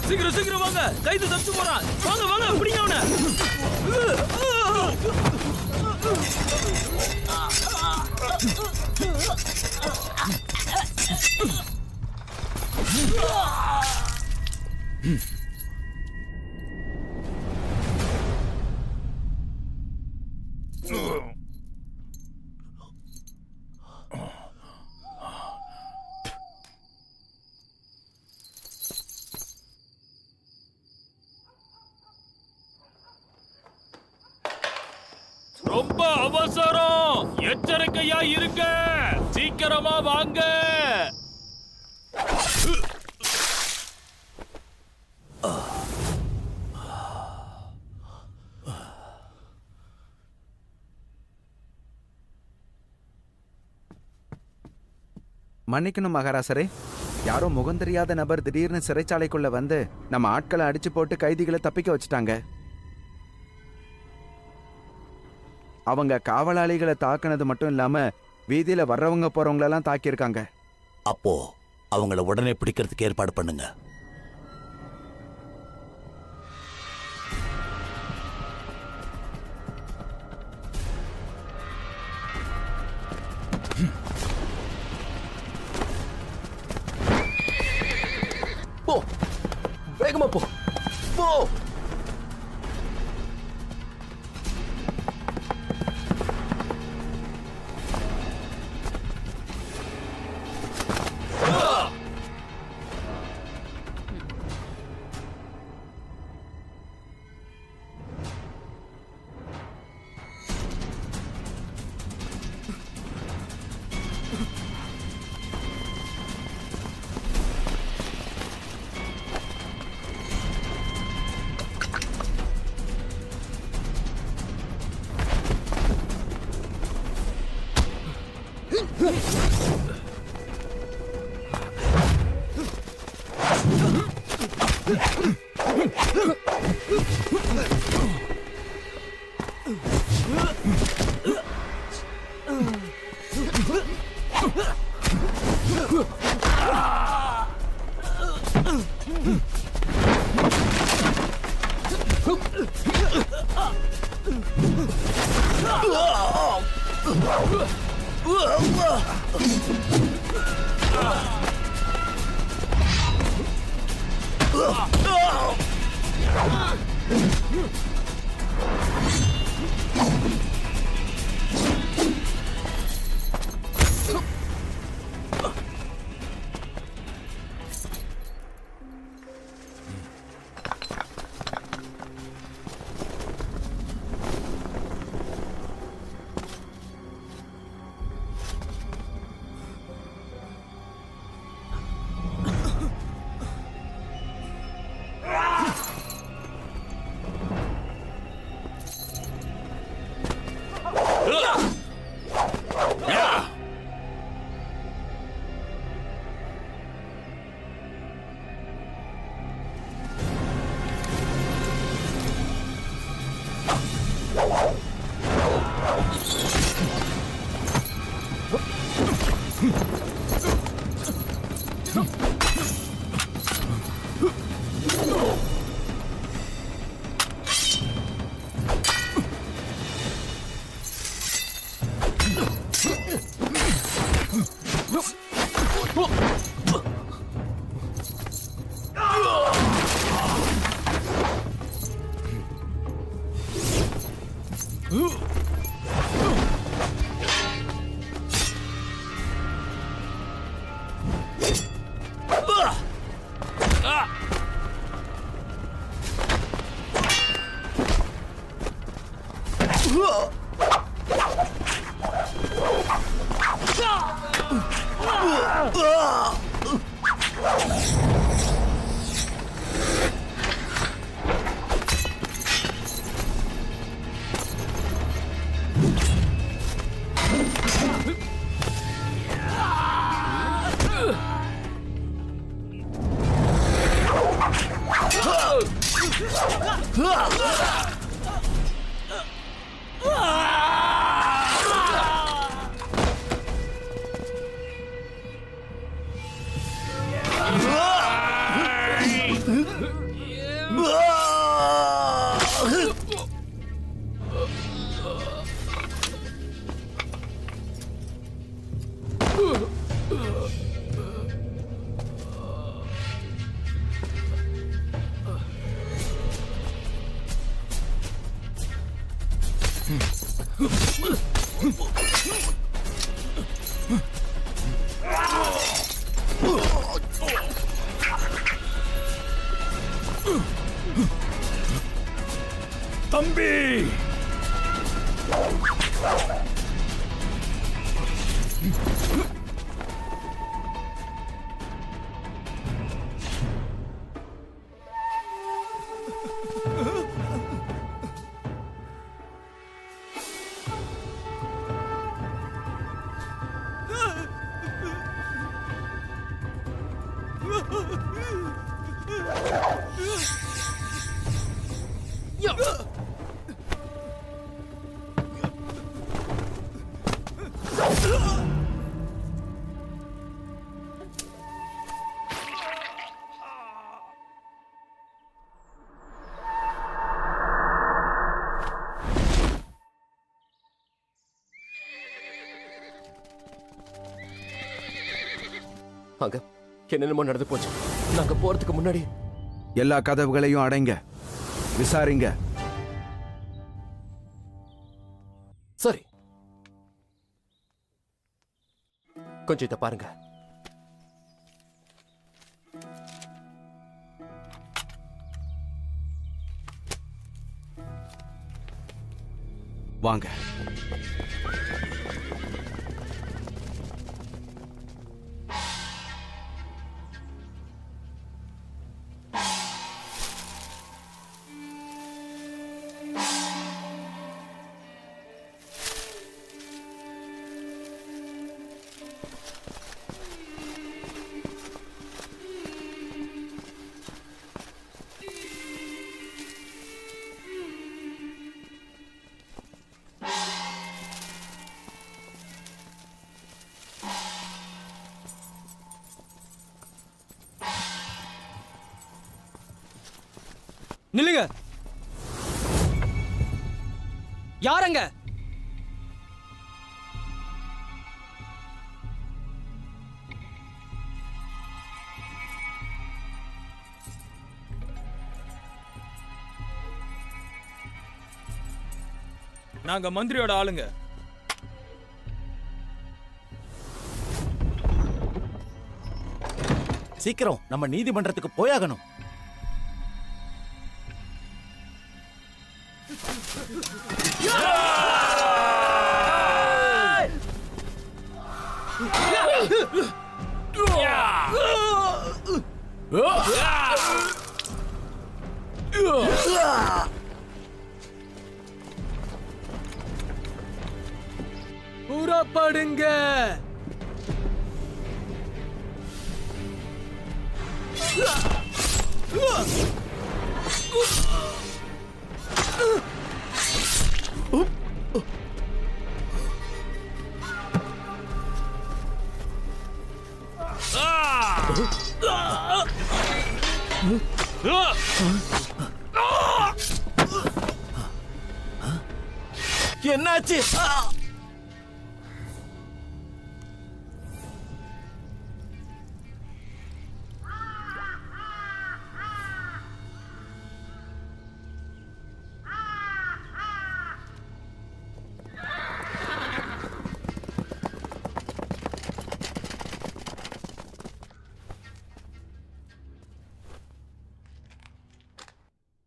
சீக்கிரம் சீக்கிரம் வாங்க, கைது தப்பிச்சு போறான். வாங்க வாங்க, பிடிங்க அவனை. ரொம்ப அவசரம், எச்சரிக்கையா இருங்க, சீக்கிரமா வாங்க. மன்னிக்கணும் மகாராசரே, யாரோ முகம் தெரியாத நபர் திடீர்னு சிறைச்சாலைக்குள்ள வந்து நம்ம ஆட்களை அடிச்சு போட்டு கைதிகளை தப்பிக்க வச்சுட்டாங்க. அவங்க காவலாளிகளை தாக்குனது மட்டும் இல்லாம வீதியில வர்றவங்க போறவங்களெல்லாம் தாக்கியிருக்காங்க. அப்போ அவங்கள உடனே பிடிக்கிறதுக்கு ஏற்பாடு பண்ணுங்க. போ, வேகமா போ, போ. தம்பி, அங்க என்னென்னமோ நடந்து போச்சு. நாங்க போறதுக்கு முன்னாடி எல்லா கதவுகளையும் அடைங்க, விசாரிங்க. சரி, கொஞ்சம் இத பாருங்க. வாங்க. நில்லுங்க. யாரங்க? நாங்க மந்திரியோட ஆளுங்க. சீக்கிரம் நம்ம நீதிமன்றத்துக்கு போயாகணும். புறப்படுங்க. என்னாச்சு?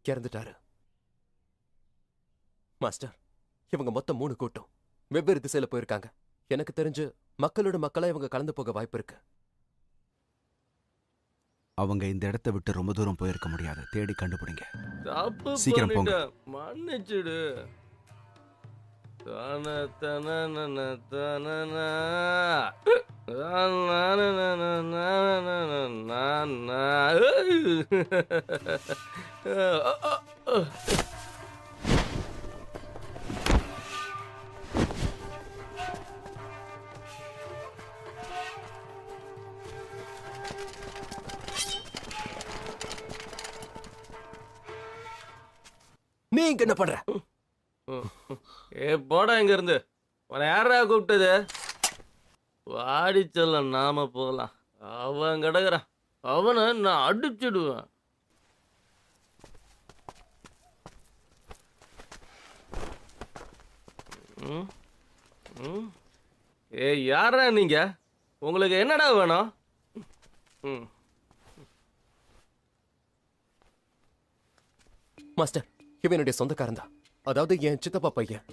இறந்துட்டாரு. மாஸ்டர், இவங்க மொத்தம் 3 கூட்டம் வெவ்வேறு திசையில போயிருக்காங்க. எனக்கு தெரிஞ்சு மக்களோட மக்களா இவங்க கலந்து போக வாய்ப்பு இருக்கு. அவங்க இந்த இடத்தை விட்டு ரொம்ப தூரம் போயிருக்க முடியாது. தேடி கண்டுபிடிங்க. தப்பு சீக்கிரம் போங்க. பண்ணிட்டேன். மன்னிச்சிடு. தன தனனன தனனா. நீ இங்க என்ன பண்ற? போடா இங்க இருந்து. உன்னை யாரா கூப்பிட்டது? வாடி சொல்ல, நாம போலாம். அவன் கிடக்குறான். அவனை நான் அடிச்சிடுவேன். யாரா நீங்க? உங்களுக்கு என்னடா வேணும்? மாஸ்டர், இவன் என்னுடைய சொந்தக்காரன் தான். அதாவது என் சித்தப்பா பையன்.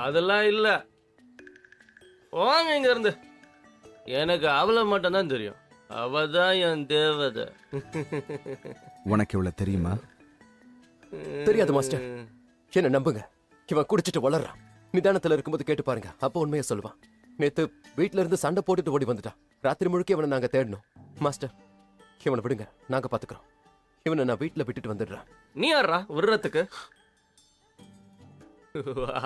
அதெல்லாம் இல்ல. வாங்க இங்க இருந்து. எனக்கு அவளை மட்டும் தான் தெரியும். அவதான் என் தேவதை. உனக்கு இவ்வளவு தெரியுமா? தெரியாது மாஸ்டர், என்ன நம்புங்க. இவன் குடிச்சிட்டு வளர்றான். நிதானத்துல இருக்கும்போது கேட்டு பாருங்க, அப்ப உண்மையை சொல்லுவான். நேத்து வீட்ல இருந்து சண்டை போட்டுட்டு ஓடி வந்துட்டான். ராத்திரி முழுக்க இவனை நாங்க தேடணும். மாஸ்டர், இவனை விடுங்க, நாங்க பாத்துக்கிறோம். இவனை நான் வீட்டுல விட்டுட்டு வந்துடுறேன். நீ யாரா விடுறதுக்கு?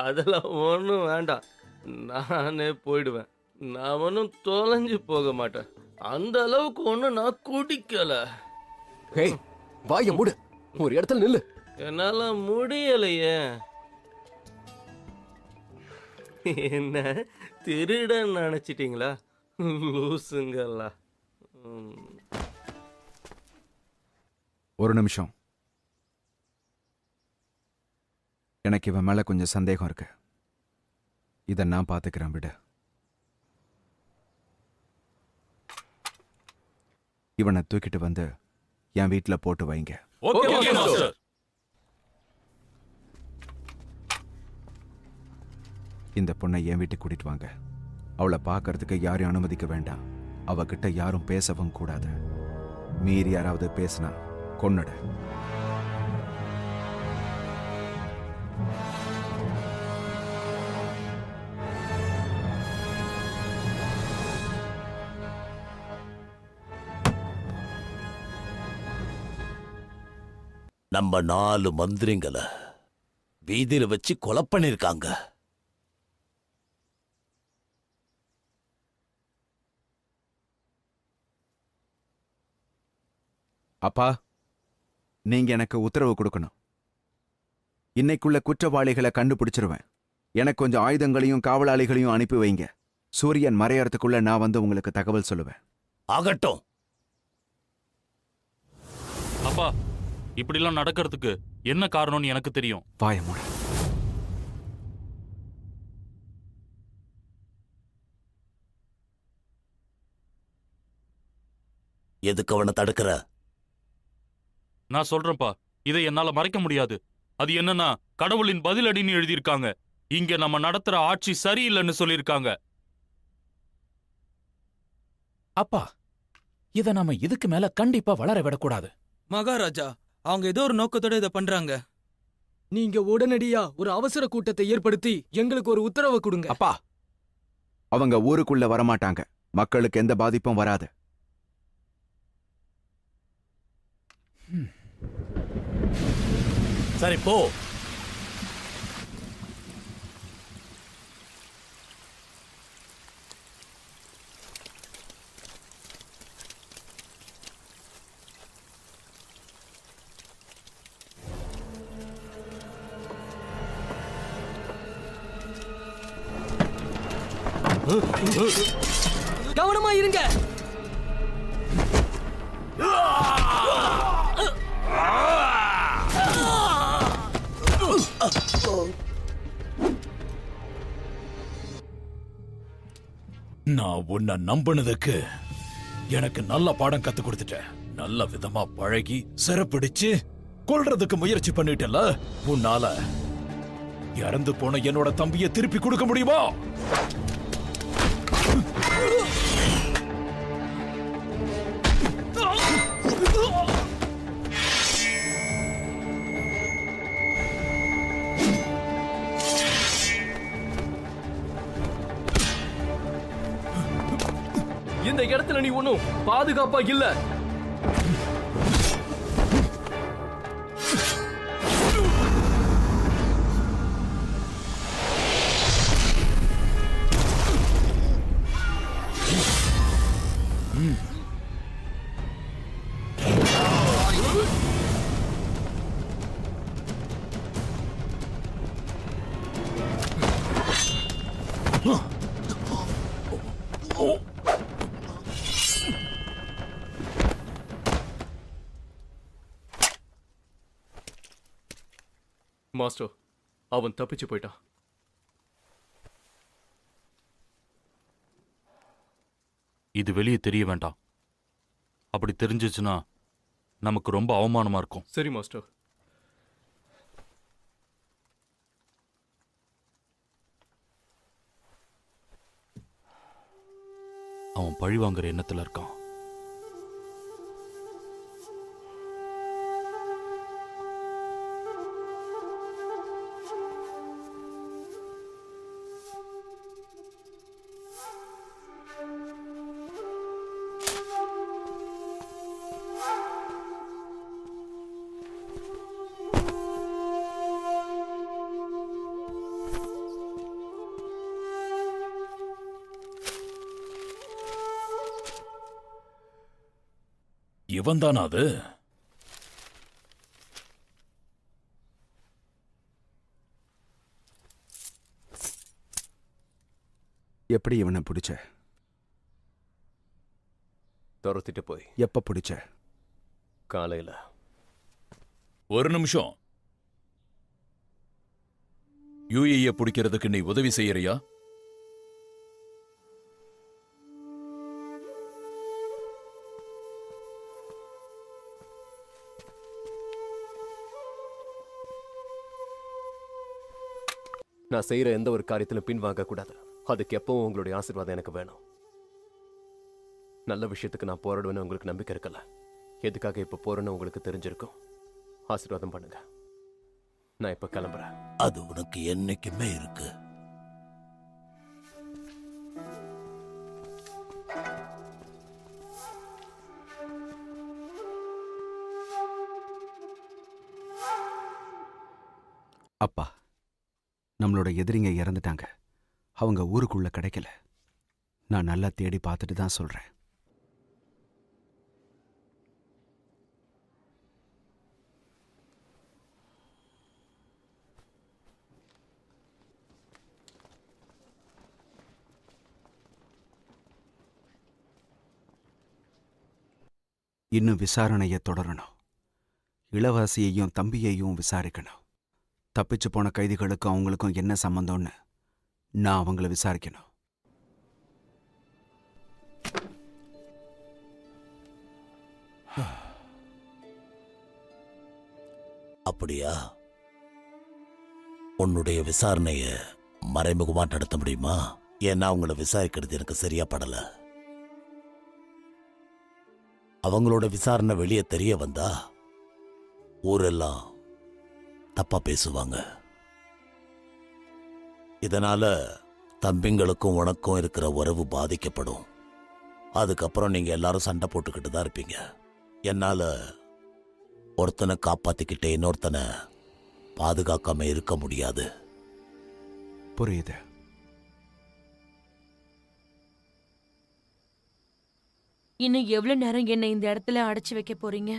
அதெல்லாம் ஒன்றும் வேண்டாம். நானே போயிடுவேன். நான் ஒன்றும் தொலைஞ்சு போக மாட்டேன். அந்த அளவுக்கு ஒன்றும் நான் குடிக்கல. ஹேய், வாய மூடு. ஒரு இடத்துல நில்லு. என்னால முடியலையே. என்ன திருடன் நினைச்சிட்டீங்களா? லூசுங்களா? ஒரு நிமிஷம். எனக்கு இவன் மேல கொஞ்சம் சந்தேகம் இருக்கு. இதை நான் பாத்துக்கிறேன், விடு. இவனை தூக்கிட்டு வந்து என் வீட்டுல போட்டு வைங்க. இந்த பொண்ணை என் வீட்டுக்கு கூட்டிட்டு வாங்க. அவளை பார்க்கறதுக்கு யாரையும் அனுமதிக்க வேண்டாம். அவகிட்ட யாரும் பேசவும் கூடாது. மீறி யாராவது பேசினா கொன்னுடு. நம்ம 4 மந்திரிங்களை வீதியில வச்சு கொலை பண்ணிருக்காங்க. அப்பா, நீங்க எனக்கு உத்தரவு கொடுக்கணும். இன்னைக்குள்ள குற்றவாளிகளை கண்டுபிடிச்சிருவேன். எனக்கு கொஞ்சம் ஆயுதங்களையும் காவலாளிகளையும் அனுப்பி வைங்க. சூரியன் மறையறதுக்குள்ள நான் வந்து உங்களுக்கு தகவல் சொல்லுவேன். ஆகட்டும். அப்பா, இப்படிலாம் நடக்கிறதுக்கு என்ன காரணம்னு எனக்கு தெரியும். வாய மூடு. எதுக்கு அவனை தடுக்கிற? நான் சொல்றேன்ப்பா, இதை என்னால மறைக்க முடியாது. அது என்னன்னா, கடவுளின் பதிலடின்னு எழுதியிருக்காங்க. இங்க நம்ம நடத்துற ஆட்சி சரியில்லைன்னு சொல்லியிருக்காங்க. அப்பா, இத நாம இதுக்கு மேல கண்டிப்பா வளர விடக்கூடாது. மகாராஜா, அவங்க ஏதோ ஒரு நோக்கத்தோட இதை பண்றாங்க. நீங்க உடனடியா ஒரு அவசர கூட்டத்தை ஏற்படுத்தி எங்களுக்கு ஒரு உத்தரவு கொடுங்க. அப்பா, அவங்க ஊருக்குள்ள வரமாட்டாங்க. மக்களுக்கு எந்த பாதிப்பும் வராது. சரி போ. கவனமா இருங்க. நான் உன்னை நம்பினதுக்கு எனக்கு நல்ல பாடம் கத்து கொடுத்துட்டேன். நல்ல விதமா பழகி சிறப்பிடிச்சு கொல்றதுக்கு முயற்சி பண்ணிட்டல. உன்னால இறந்து போன என்னோட தம்பியை திருப்பி கொடுக்க முடியுமா? இந்த இடத்துல நீ ஒண்ணும் பாதுகாப்பா இல்ல. மாஸ்டர், அவன் தப்பிச்சு போயிட்டான். இது வெளியே தெரிய வேண்டாம். அப்படி தெரிஞ்சிச்சுன்னா நமக்கு ரொம்ப அவமானமா இருக்கும். சரி மாஸ்டர். அவன் பழி வாங்குற எண்ணத்துல இருக்கான். இவன் தானா அது? எப்படி இவனை பிடிச்ச? துரத்திட்டு போய் எப்ப பிடிச்ச? காலையில. ஒரு நிமிஷம். யூஏ பிடிக்கிறதுக்கு நீ உதவி செய்யறியா? நான் செய்யற எந்த ஒரு காரியத்திலும் பின்வாங்க கூடாது. அதுக்கு எப்பவும் உங்களுடைய ஆசீர்வாதம் எனக்கு வேணும். நல்ல விஷயத்துக்கு நான் போராடுவேன்னு உங்களுக்கு நம்பிக்கை இருக்கல. எதுக்காக இப்ப போறேன்னு உங்களுக்கு தெரிஞ்சிருக்கும். ஆசீர்வாதம் பண்ணுங்க. நான் இப்ப கிளம்புறேன். அது உனக்கு என்னைக்குமே இருக்கு. அப்பா, நம்மளோட எதிரிங்க இறந்துட்டாங்க. அவங்க ஊருக்குள்ள கிடைக்கல. நான் நல்லா தேடி பார்த்துட்டு தான் சொல்றேன். இன்னும் விசாரணையை தொடரணும். இளவரசியையும் தம்பியையும் விசாரிக்கணும். தப்பிச்சு போன கைதிகளுக்கும் அவங்களுக்கும் என்ன சம்பந்தம்னு நான் அவங்கள விசாரிக்கணும். அப்படியா? உன்னுடைய விசாரணைய மறைமுகமா நடத்த முடியுமா? ஏன்னா அவங்கள விசாரிக்கிறது எனக்கு சரியா படல. அவங்களோட விசாரணை வெளியே தெரிய வந்தா ஊரெல்லாம் தப்பா பேசுவாங்க. இதனால தம்பிங்களுக்கும் உனக்கும் இருக்கிற உறவு பாதிக்கப்படும். அதுக்கப்புறம் நீங்க எல்லாரும் சண்டை போட்டுக்கிட்டு தான் இருப்பீங்க. என்னால ஒருத்தனை காப்பாத்திக்கிட்டே இன்னொருத்தனை பாதுகாக்காம இருக்க முடியாது. புரியுது. இன்னும் எவ்வளவு நேரம் என்னை இந்த இடத்துல அடைச்சு வைக்க போறீங்க?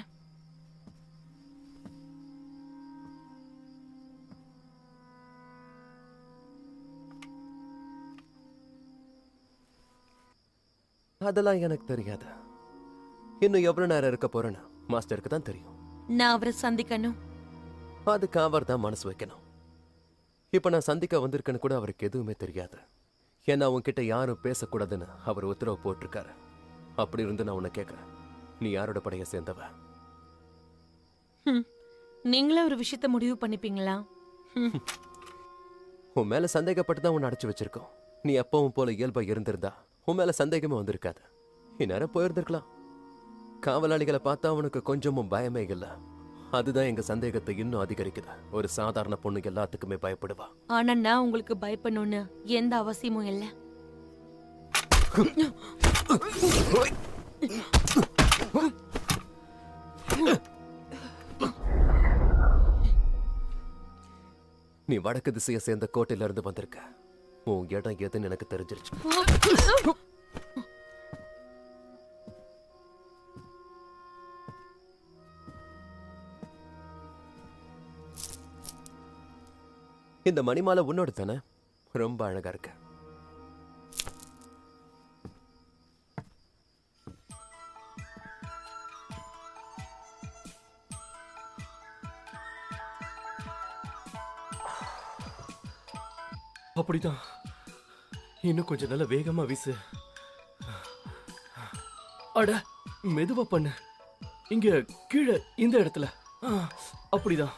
அதெல்லாம் எனக்கு தெரியாது. இன்னும் எவ்வளவு நேரம் இருக்க போறேன்னு மாஸ்டருக்கு தான் தெரியும். நான் அவரை சந்திக்கணும். அதுக்கு அவர் தான் மனசு வைக்கணும். இப்ப நான் சந்திக்க வந்திருக்கேன்னு கூட அவருக்கு எதுவுமே தெரியாது. ஏன்னா உன்கிட்ட யாரும் பேசக்கூடாதுன்னு அவர் உத்தரவு போட்டிருக்காரு. அப்படி இருந்து நான் உன்னை கேட்கிறேன், நீ யாரோட படைய சேர்ந்தவ? நீங்களே ஒரு விஷயத்த முடிவு பண்ணிப்பீங்களா? உன் மேல சந்தேகப்பட்டு தான் உன்னை அடைச்சு வச்சிருக்கோம். நீ எப்பவும் போல இயல்பா இருந்திருந்தா உன் மேல சந்தேகமே வந்திருக்காது. இந்நேரம் போயிருந்திருக்கலாம். காவலாளிகளை பார்த்தா அவனுக்கு கொஞ்சமும் பயமே இல்லை. அதுதான் எங்க சந்தேகத்தை இன்னும் அதிகரிக்குது. ஒரு சாதாரண பொண்ணு எல்லாத்துக்குமே பயப்படுவா. ஆனா நான் உங்களுக்கு பயப்படணும்னு எந்த அவசியமும் இல்லை. நீ வடக்கு திசையை சேர்ந்த கோட்டையில இருந்து வந்திருக்க. உன் இடம் எதுன்னு எனக்கு தெரிஞ்சிருச்சு. இந்த மணிமாலை உன்னோட தானே? ரொம்ப அழகா இருக்கு. அப்படிதான். இன்னும் கொஞ்சம் நல்ல வேகமா வீசு. அட, மெதுவா பண்ணு. இங்க கீழே இந்த இடத்துல. அப்படிதான்.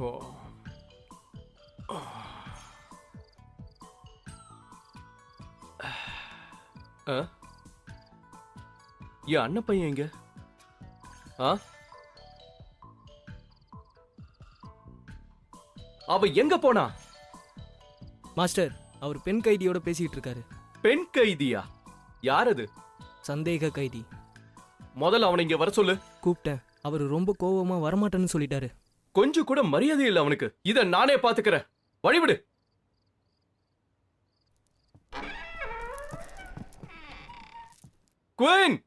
ஓ, என் அண்ணன் பையன் எங்க? அவ எங்க போனா? மாஸ்டர், அவர் பெண் கைதியோட பேசிட்டு இருக்காரு. பெண் கைதியா? யார் அது? சந்தேக கைதி. முதல்ல அவனை இங்க வர சொல்லு. கூப்பிட்டேன். அவர் ரொம்ப கோவமா வரமாட்டேன்னு சொல்லிட்டாரு. கொஞ்சம் கூட மரியாதை இல்லை அவனுக்கு. இத நானே பாத்துக்கிறேன். வழிவிடு. குயின்,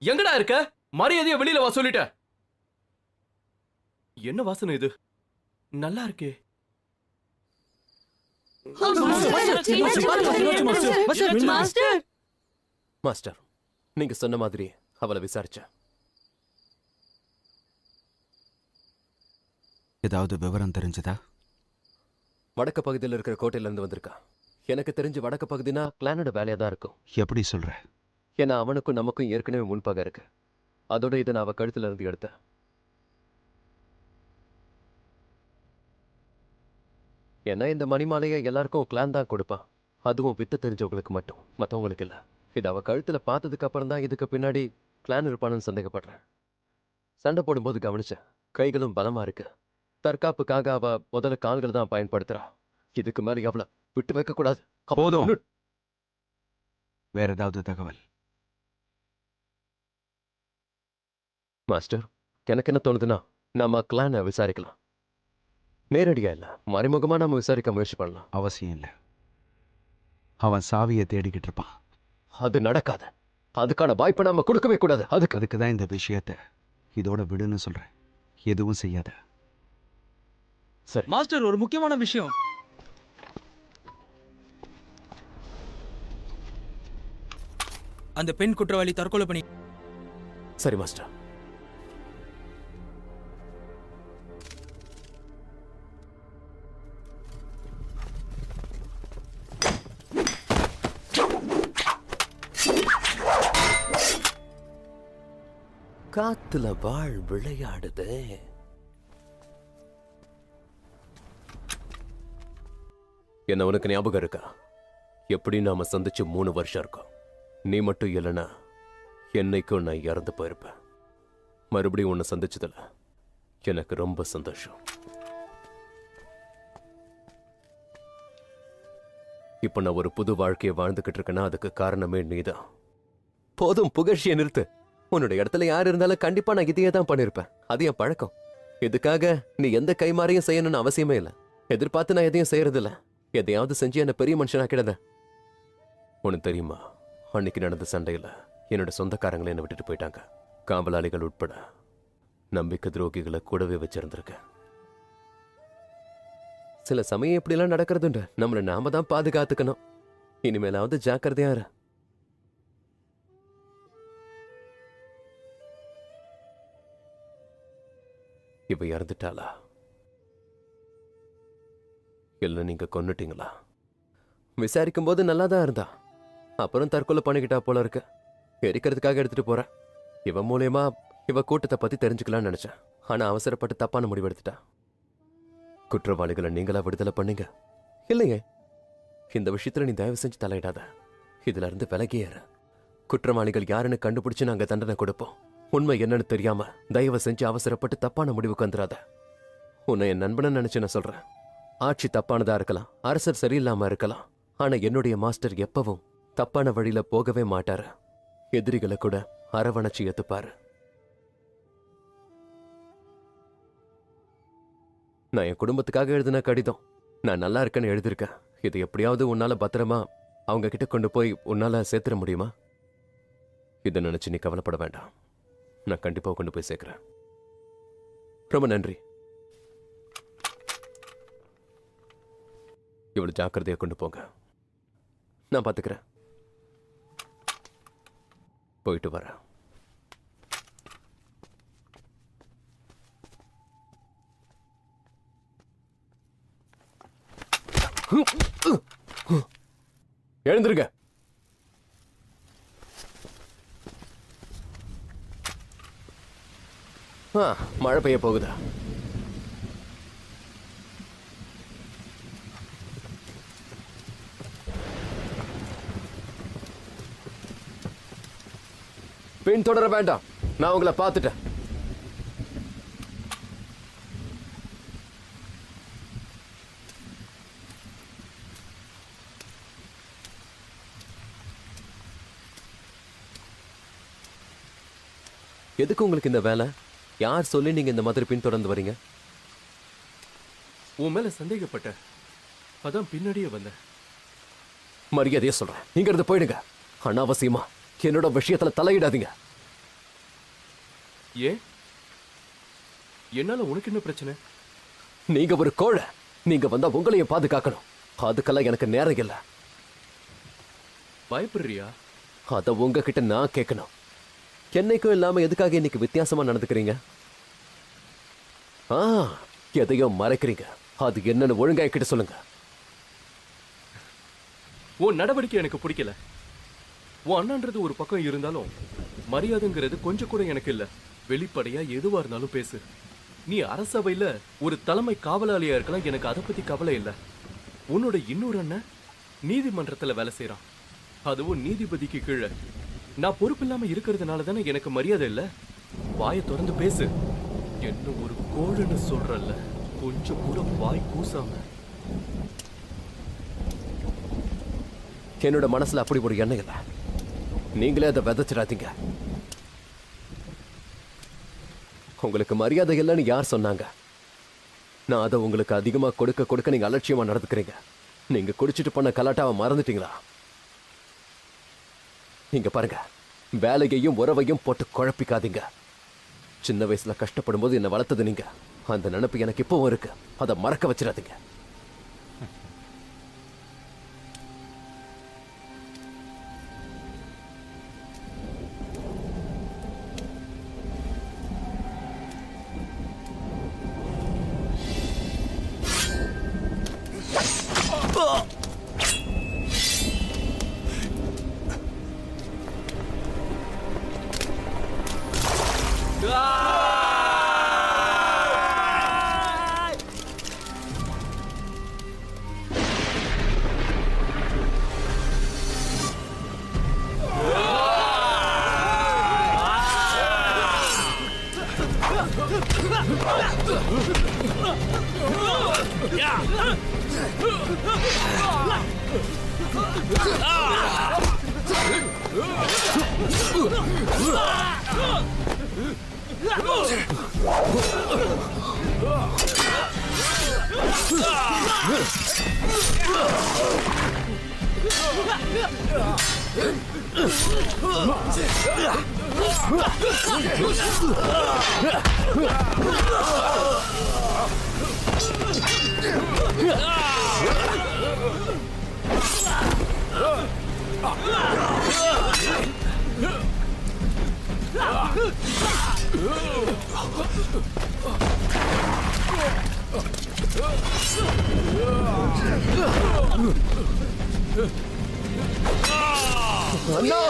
எங்கடா இருக்க? மரியாதையா வெளியில வா சொல்லிட்ட. என்ன வாசனை இது? நல்லா இருக்கே. மாஸ்டர், நீங்க சொன்ன மாதிரி அவளை விசாரிச்சேன். ஏதாவது விவரம் தெரிஞ்சதா? வடக்கு பகுதியில் இருக்கிற கோட்டையில இருந்து வந்திருக்கா. எனக்கு தெரிஞ்சு வடக்கு பகுதினா கிளானோட வேலையா தான் இருக்கும். எப்படி சொல்ற? ஏன்னா அவனுக்கும் நமக்கும் ஏற்கனவே முன்பகை இருக்கு. அதோட இதை நான் அவ கழுத்துல இருந்து எடுத்தேன். ஏன்னா இந்த மணிமாலையை எல்லாருக்கும் கிளான் தான் கொடுப்பான். அதுவும் வித்து தெரிஞ்சவங்களுக்கு மட்டும், மற்றவங்களுக்கு இல்லை. இது அவ கழுத்துல பார்த்ததுக்கு அப்புறம் தான் இதுக்கு பின்னாடி கிளான் இருப்பான்னு சந்தேகப்படுறேன். சண்டை போடும்போது கவனிச்சேன், கைகளும் பலமா இருக்கு. தற்காப்புக்காக அவ முதல்ல கால்கள் தான் பயன்படுத்துறா. இதுக்கு மேலே அவளை விட்டு வைக்க கூடாது. போதும். வேற ஏதாவது தகவல்? மாஸ்டர், எனக்கு என்ன தோணுதுன்னா, நம்ம கிளானை விசாரிக்கலாம். நேரடியா இல்ல, மறைமுகமா நம்ம விசாரிக்க முயற்சி பண்ணலாம். அவசியம் இல்லை. அவன் சாவியை தேடிக்கிட்டு இருப்பான். அது நடக்காது. அதுக்கான வாய்ப்பை நாம கொடுக்கவே கூடாது. அதுக்கு தான் இந்த விஷயத்தை இதோட விடுன்னு சொல்றேன். எதுவும் செய்யாத. சரி மாஸ்டர், ஒரு முக்கியமான விஷயம். அந்த பெண் குற்றவாளி தற்கொலை பண்ணி. சரி மாஸ்டர். காத்துல வாழ் விளையாடுதே. என்ன உனக்கு ஞாபகம் இருக்கா? எப்படி நாம சந்திச்சு 3 வருஷம் இருக்கும். நீ மட்டும் இல்லைன்னா என்னைக்கும் நான் இறந்து போயிருப்பேன். மறுபடியும் உன்னை சந்திச்சதுல எனக்கு ரொம்ப சந்தோஷம். இப்ப நான் ஒரு புது வாழ்க்கையை வாழ்ந்துகிட்டு இருக்கேன்னா அதுக்கு காரணமே நீதான். போதும், புகழ்ச்சியை நிறுத்து. உன்னோட இடத்துல யார் இருந்தாலும் கண்டிப்பா நான் இதையே தான் பண்ணிருப்பேன். அது என் பழக்கம். இதுக்காக நீ எந்த கைமாறையும் செய்யணும்னு அவசியமே இல்லை. எதிர்பார்த்து நான் எதையும் செய்யறது இல்ல. எதையாவது செஞ்சு என்ன பெரிய மனுஷனாக்கிடாத. உனக்கு தெரியுமா, அன்னைக்கு நடந்த சண்டையில என்னோட சொந்தக்காரங்களை என்ன விட்டுட்டு போயிட்டாங்க. காவலாளிகள் உட்பட நம்பிக்கை துரோகிகளை கூடவே வச்சிருந்திருக்க. சில சமயம் இப்படிலாம் நடக்கிறதுண்டு. நம்மளை நாம தான் பாதுகாத்துக்கணும். இனிமேலாவது ஜாக்கிரதையா இரு. இவ இறந்துட்டாளா இல்ல நீங்க கொன்னுட்டீங்களா? விசாரிக்கும் போது நல்லா தான் இருந்தா. அப்புறம் தற்கொலை பண்ணிக்கிட்டா போல இருக்கு. எரிக்கிறதுக்காக எடுத்துட்டு போறேன். இவ மூலியமா இவ கூட்டத்தை பத்தி தெரிஞ்சுக்கலாம்னு நினைச்சேன். ஆனா அவசரப்பட்டு தப்பான முடிவு எடுத்துட்டா. குற்றவாளிகளை நீங்களா விடுதலை பண்ணீங்க இல்லையே. இந்த விஷயத்துல நீ தயவு செஞ்சு தலையிடாத. இதுல இருந்து விலகியேற. குற்றவாளிகள் யாருன்னு கண்டுபிடிச்சு நாங்க தண்டனை கொடுப்போம். உண்மை என்னன்னு தெரியாம தயவு செஞ்சு அவசரப்பட்டு தப்பான முடிவுக்கு வந்துடாத. உன்னை என் நண்பனை நினைச்சு நான் சொல்றேன். ஆட்சி தப்பானதா இருக்கலாம், அரசர் சரியில்லாம இருக்கலாம். ஆனா என்னுடைய மாஸ்டர் எப்பவும் தப்பான வழியில போகவே மாட்டாரு. எதிரிகளை கூட அரவணைச்சு ஏத்துப்பாரு. நான் என் குடும்பத்துக்காக எழுதின கடிதம். நான் நல்லா இருக்கேன்னு எழுதியிருக்கேன். இது எப்படியாவது உன்னால பத்திரமா அவங்க கிட்ட கொண்டு போய் உன்னால சேர்த்துட முடியுமா? இதை நினைச்சு நீ கவலைப்பட வேண்டாம். நான் கண்டிப்பா கொண்டு போய் சேர்க்கிறேன். ரொம்ப நன்றி. இவ்வளவு ஜாக்கிரதையா கொண்டு போங்க. நான் பாத்துக்கிறேன். போயிட்டு வரேன். எழுந்திருங்க. மழை பெய்ய போகுதா? பின்தொடர வேண்டாம். நான் உங்களை பார்த்துட்டேன். எதுக்கு உங்களுக்கு இந்த வேலை? யார் சொல்லி நீங்க இந்த மாதிரி பின்தொடர்ந்து வரீங்க? உன் மேல சந்தேகப்பட்ட, அதான் பின்னாடியே வந்தேன். மரியாதையா சொல்றேன், இங்க இருந்து போயிடுங்க. அனாவசியமா என்னோட விஷயத்துல தலையிடாதீங்க. ஏன்? என்னால உனக்கு என்ன பிரச்சனை? நீங்க ஒரு கோழை. நீங்க வந்தா உங்களையும் பாதுகாக்கணும். அதுக்கெல்லாம் எனக்கு நேரம் இல்ல. பயப்படுறியா? அத உங்ககிட்ட நான் கேட்கணும். என்னைக்கும் இல்லாம எதுக்காக இன்னைக்கு வித்தியாசமா நடந்துக்கிறீங்க? எதையோ மறைக்கிறீங்க. அது என்னன்னு ஒழுங்கா கிட்ட சொல்லுங்க. உன் நடவடிக்கை எனக்கு பிடிக்கல. உன் அண்ணான்றது ஒரு பக்கம் இருந்தாலும் மரியாதைங்கிறது கொஞ்சம் கூட எனக்கு இல்ல. வெளிப்படையா எதுவா இருந்தாலும் பேசு. நீ அரசவையில ஒரு தலைமை காவலாளியா இருக்கலாம், எனக்கு அதை பத்தி கவலை இல்ல. உன்னோட இன்னொரு அண்ணன் நீதிமன்றத்துல வேலை செய்யறான், அதுவும் நீதிபதிக்கு கீழே. நான் பொறுப்பில்லாம இருக்கிறதுனால தானே எனக்கு மரியாதை இல்ல. வாயை திறந்து பேசு. என்ன ஒரு கோழன்னு சொல்றல்ல, கொஞ்சம் கூட வாய் கூசாம. என்னோட மனசுல அப்படி ஒரு எண்ணம் இல்ல. நீங்களே அதை விதைச்சிடாதீங்க. உங்களுக்கு மரியாதை இல்லைன்னு யார் சொன்னாங்க? நான் அதை உங்களுக்கு அதிகமா கொடுக்க கொடுக்க நீங்க அலட்சியமா நடந்துக்கிறீங்க. நீங்க குடிச்சிட்டு பண்ண கலாட்டாவை மறந்துட்டீங்களா? நீங்க பாருங்க, வேலையையும் உறவையும் போட்டு குழப்பிக்காதீங்க. சின்ன வயசுல கஷ்டப்படும் போது என்ன வளர்த்தது நீங்க. அந்த நினைப்பு எனக்கு இப்பவும் இருக்கு. அதை மறக்க வச்சிடாதீங்க. அண்ணா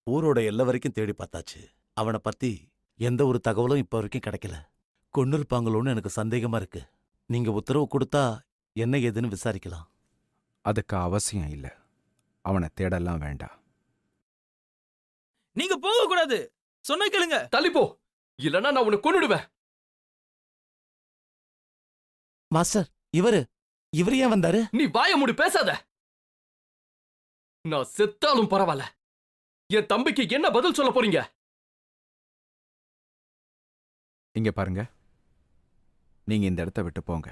ஊரோட எல்லை வரைக்கும் தேடி பார்த்தாச்சு. அவனை பத்தி எந்த ஒரு தகவலும் இப்ப வரைக்கும் கிடைக்கல. கொன்னு இருப்பாங்களோன்னு எனக்கு சந்தேகமா இருக்கு. நீங்க உத்தரவு கொடுத்தா என்ன ஏதுன்னு விசாரிக்கலாம். அதுக்கு அவசியம் இல்ல. அவனை தேடலாம் வேண்டாம். நீங்க போக கூடாது. சொன்ன கேளுங்க. தள்ளிப்போ, இல்லனா நான் உன்னை கொன்னுடுவேன். மாஸ்டர், இவரு ஏன் வந்தாரு? நீ வாய மூடி பேசாத. நான் செத்தாலும் பரவாயில்ல. என் தம்பிக்கு என்ன பதில் சொல்ல போறீங்க? இங்க பாருங்க, நீங்க இந்த இடத்த விட்டு போங்க.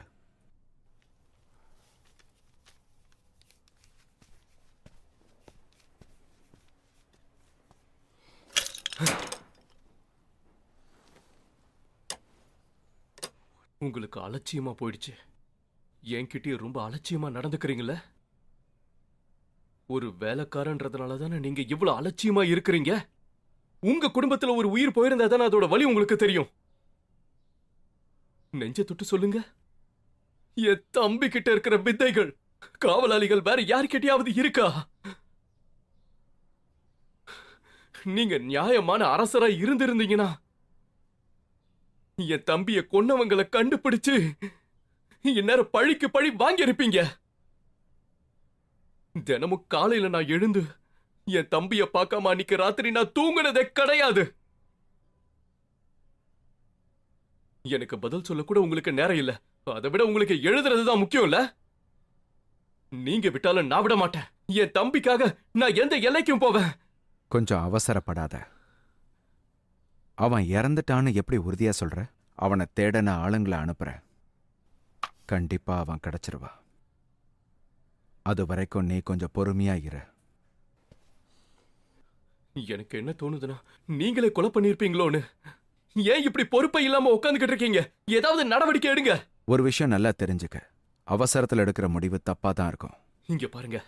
உங்களுக்கு அலட்சியமா போயிடுச்சு. என்கிட்டயும் ரொம்ப அலட்சியமா நடந்துக்கிறீங்களே. ஒரு வேலைக்காரன்றதுனால தானே நீங்க இவ்வளவு அலட்சியமா இருக்கிறீங்க. உங்க குடும்பத்துல ஒரு உயிர் போயிருந்தா தானே அதோட வலி உங்களுக்கு தெரியும். நெஞ்ச தொட்டு சொல்லுங்க, என் தம்பி கிட்ட இருக்கிற வித்தைகள் காவலாளிகள் வேற யாருக்கிட்டயாவது இருக்கா? நீங்க நியாயமான அரசரா இருந்திருந்தீங்கன்னா என் தம்பிய கொன்னவங்களை கண்டுபிடிச்சு இந்நேரம் பழிக்கு பழி வாங்கி இருப்பீங்க. தினமும் காலையில நான் எழுந்து என் தம்பிய பார்க்காம அன்னைக்கு ராத்திரி நான் தூங்குனதே கிடையாது. எனக்கு பதில் சொல்ல கூட உங்களுக்கு நேரம் இல்ல. அதை விட உங்களுக்கு எழுதுறதுதான் முக்கியம் இல்ல? நீங்க விட்டாலும் நான் விட மாட்டேன். என் தம்பிக்காக நான் எந்த எல்லைக்கும் போவேன். கொஞ்சம் அவசரப்படாத. அவன் இறந்துட்டான்னு எப்படி உறுதியா சொல்ற? அவனை தேட நான் ஆளுங்களை அனுப்புறேன். கண்டிப்பா அவன் கிடைச்சிருவா. அது வரைக்கும் நீ கொஞ்சம் பொறுமையா இரு. எனக்கு என்ன தோணுதுன்னா, நீங்களே கொலை பண்ணிருப்பீங்களோன்னு. ஏன் இப்படி பொறுப்பை இல்லாம உட்காந்துக்கிட்டு இருக்கீங்க? ஏதாவது நடவடிக்கை எடுங்க. ஒரு விஷயம் நல்லா தெரிஞ்சுக்க, அவசரத்துல எடுக்கிற முடிவு தப்பா தான் இருக்கும். இங்க பாருங்க,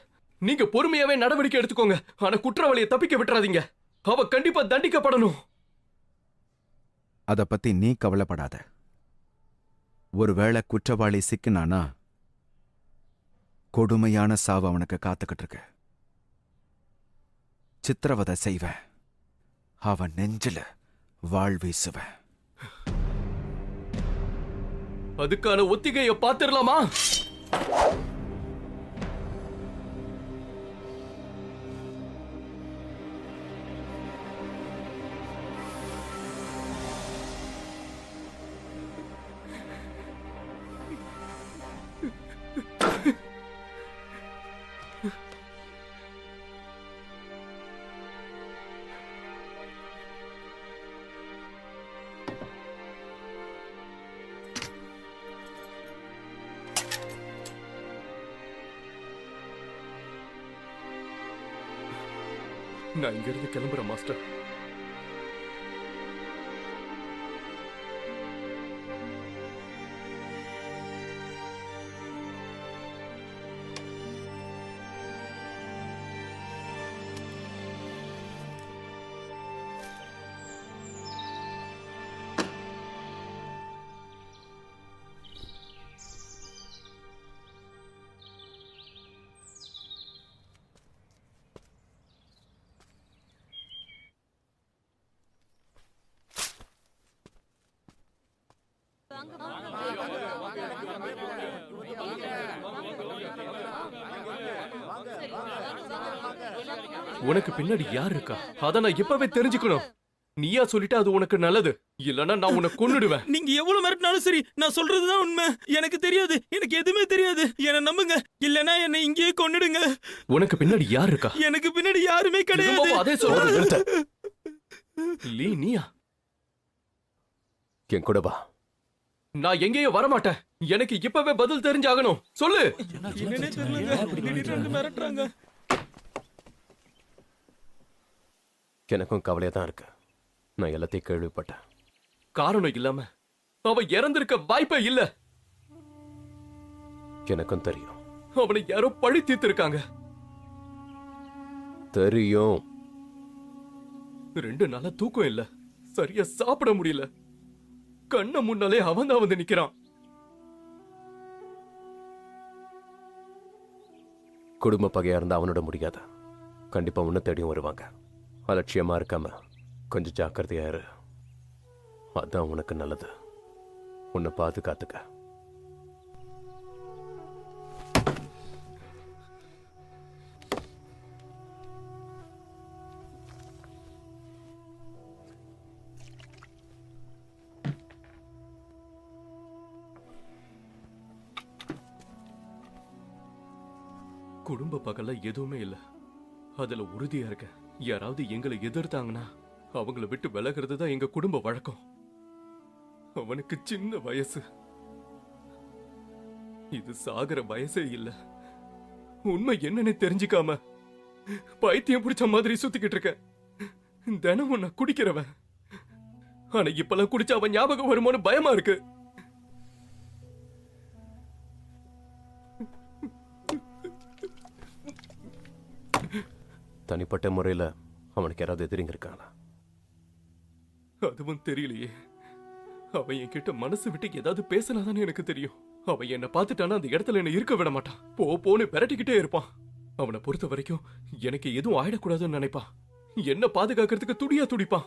நீங்க பொறுமையாவே நடவடிக்கை எடுத்துக்கோங்க. ஆனா குற்றவாளியை தப்பிக்க விட்டுறாதீங்க. அவ கண்டிப்பா தண்டிக்கப்படணும். அத பத்தி நீ கவலைப்படாத. ஒருவேளை குற்றவாளி சிக்கினானா கொடுமையான சாவு அவனுக்கு காத்துக்கிட்டு இருக்கு. சித்திரவதை செய்வேன். அவன் நெஞ்சில வாழ் வீசுவேன். அதுக்கான ஒத்திகையை பார்த்திடலாமா? நான் இங்க இருந்து கிளம்புறேன் மாஸ்டர். உனக்கு பின்னாடி யார் இருக்கா? அத நான் இப்பவே தெரிஞ்சுக்கணும். நீயா சொல்லிட்டா அது உனக்கு நல்லது. இல்லனா நான் உன்னை கொன்னுடுவேன். நீங்க எவ்வளவு மிரட்டினாலும் சரி, நான் சொல்றதுதான் உண்மை. எனக்கு தெரியாது, எனக்கு எதுவுமே தெரியாது. என்ன நம்புங்க, இல்லனா என்னை இங்கேயே கொன்னுடுங்க. உனக்கு பின்னாடி யார் இருக்கா? எனக்கு பின்னாடி யாருமே கிடையாது. திரும்பவும் அதே சொல்ற. லீ, நீயா? என் கூட வா. நான் எங்கேயும் வரமாட்டேன். எனக்கு இப்பவே பதில் தெரிஞ்சாகணும். சொல்லு. என்னன்னே தெரியலங்க. திடீர்னு வந்து மிரட்டுறாங்க. எனக்கும் கவலையா தான் இருக்கு. நான் எல்லாத்தையும் கேள்விப்பட்டேன். காரணம் இல்லாம அவ இறந்திருக்க வாய்ப்பே இல்ல. எனக்கும் தெரியும். அவனை யாரோ பழி தீர்த்திருக்காங்க. தெரியும். 2 நாளா தூக்கம் இல்ல. சரியா சாப்பிட முடியல. கண்ண முன்னாலே அவன் தான் வந்து நிக்கிறான். குடும்ப பகையா இருந்தா அவனோட முடியாத. கண்டிப்பா உன்னை தேடியும் வருவாங்க. அலட்சியமா இருக்காம கொஞ்சம் ஜாக்கிரதையா இரு. அதான் உனக்கு நல்லது. உன்னை பாதுகாத்துக்க. குடும்ப பகல எதுவுமே இல்ல. அதுல உறுதியா இருக்க. யாராவது எங்களை எதிர்த்தாங்கன்னா அவங்கள விட்டு விலகிறது தான் எங்க குடும்ப வழக்கம். அவனுக்கு சின்ன வயசு. இது சாகர வயசே இல்ல. உண்மை என்னன்னு தெரிஞ்சுக்காம பைத்தியம் பிடிச்ச மாதிரி சுத்திக்கிட்டு இருக்க. தினமும் நான் குடிக்கிறவன். ஆனா இப்பெல்லாம் குடிச்சா அவன் ஞாபகம் வருமோன்னு பயமா இருக்கு. தனிப்பட்ட முறையில அவனுக்கு யாராவது எதிரிங்க இருக்காங்களா? அதுவும் தெரியலையே. அவன் என்கிட்ட மனசு விட்டு ஏதாவது பேசினாதானே எனக்கு தெரியும். அவன் என்ன பார்த்துட்டானா அந்த இடத்துல என்ன இருக்க விட மாட்டான். போன்னு விரட்டிக்கிட்டே இருப்பான். அவனை பொறுத்த வரைக்கும் எனக்கு எதுவும் ஆயிடக்கூடாதுன்னு நினைப்பான். என்ன பாதுகாக்கிறதுக்கு துடியா துடிப்பான்.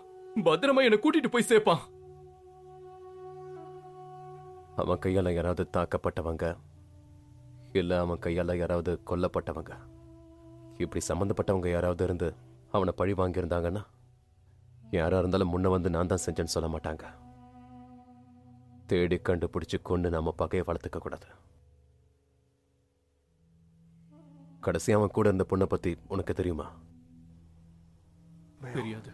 பத்திரமா என்ன கூட்டிட்டு போய் சேர்ப்பான். அவன் கையால யாராவது தாக்கப்பட்டவங்க, இல்ல அவன் கையால யாராவது கொல்லப்பட்டவங்க, இப்படி சம்பந்தப்பட்டவங்க யாராவது இருந்து அவனை பழி வாங்கியிருந்தாங்கன்னா யாரா இருந்தாலும் முன்ன வந்து நான் தான் செஞ்சேன்னு சொல்ல மாட்டாங்க. தேடி கண்டுபிடிச்சு கொண்டு நாம பகையை வளர்த்துக்க கூடாது. கடைசி அவன் கூட இருந்த பொண்ணை பத்தி உனக்கு தெரியுமா? தெரியாது.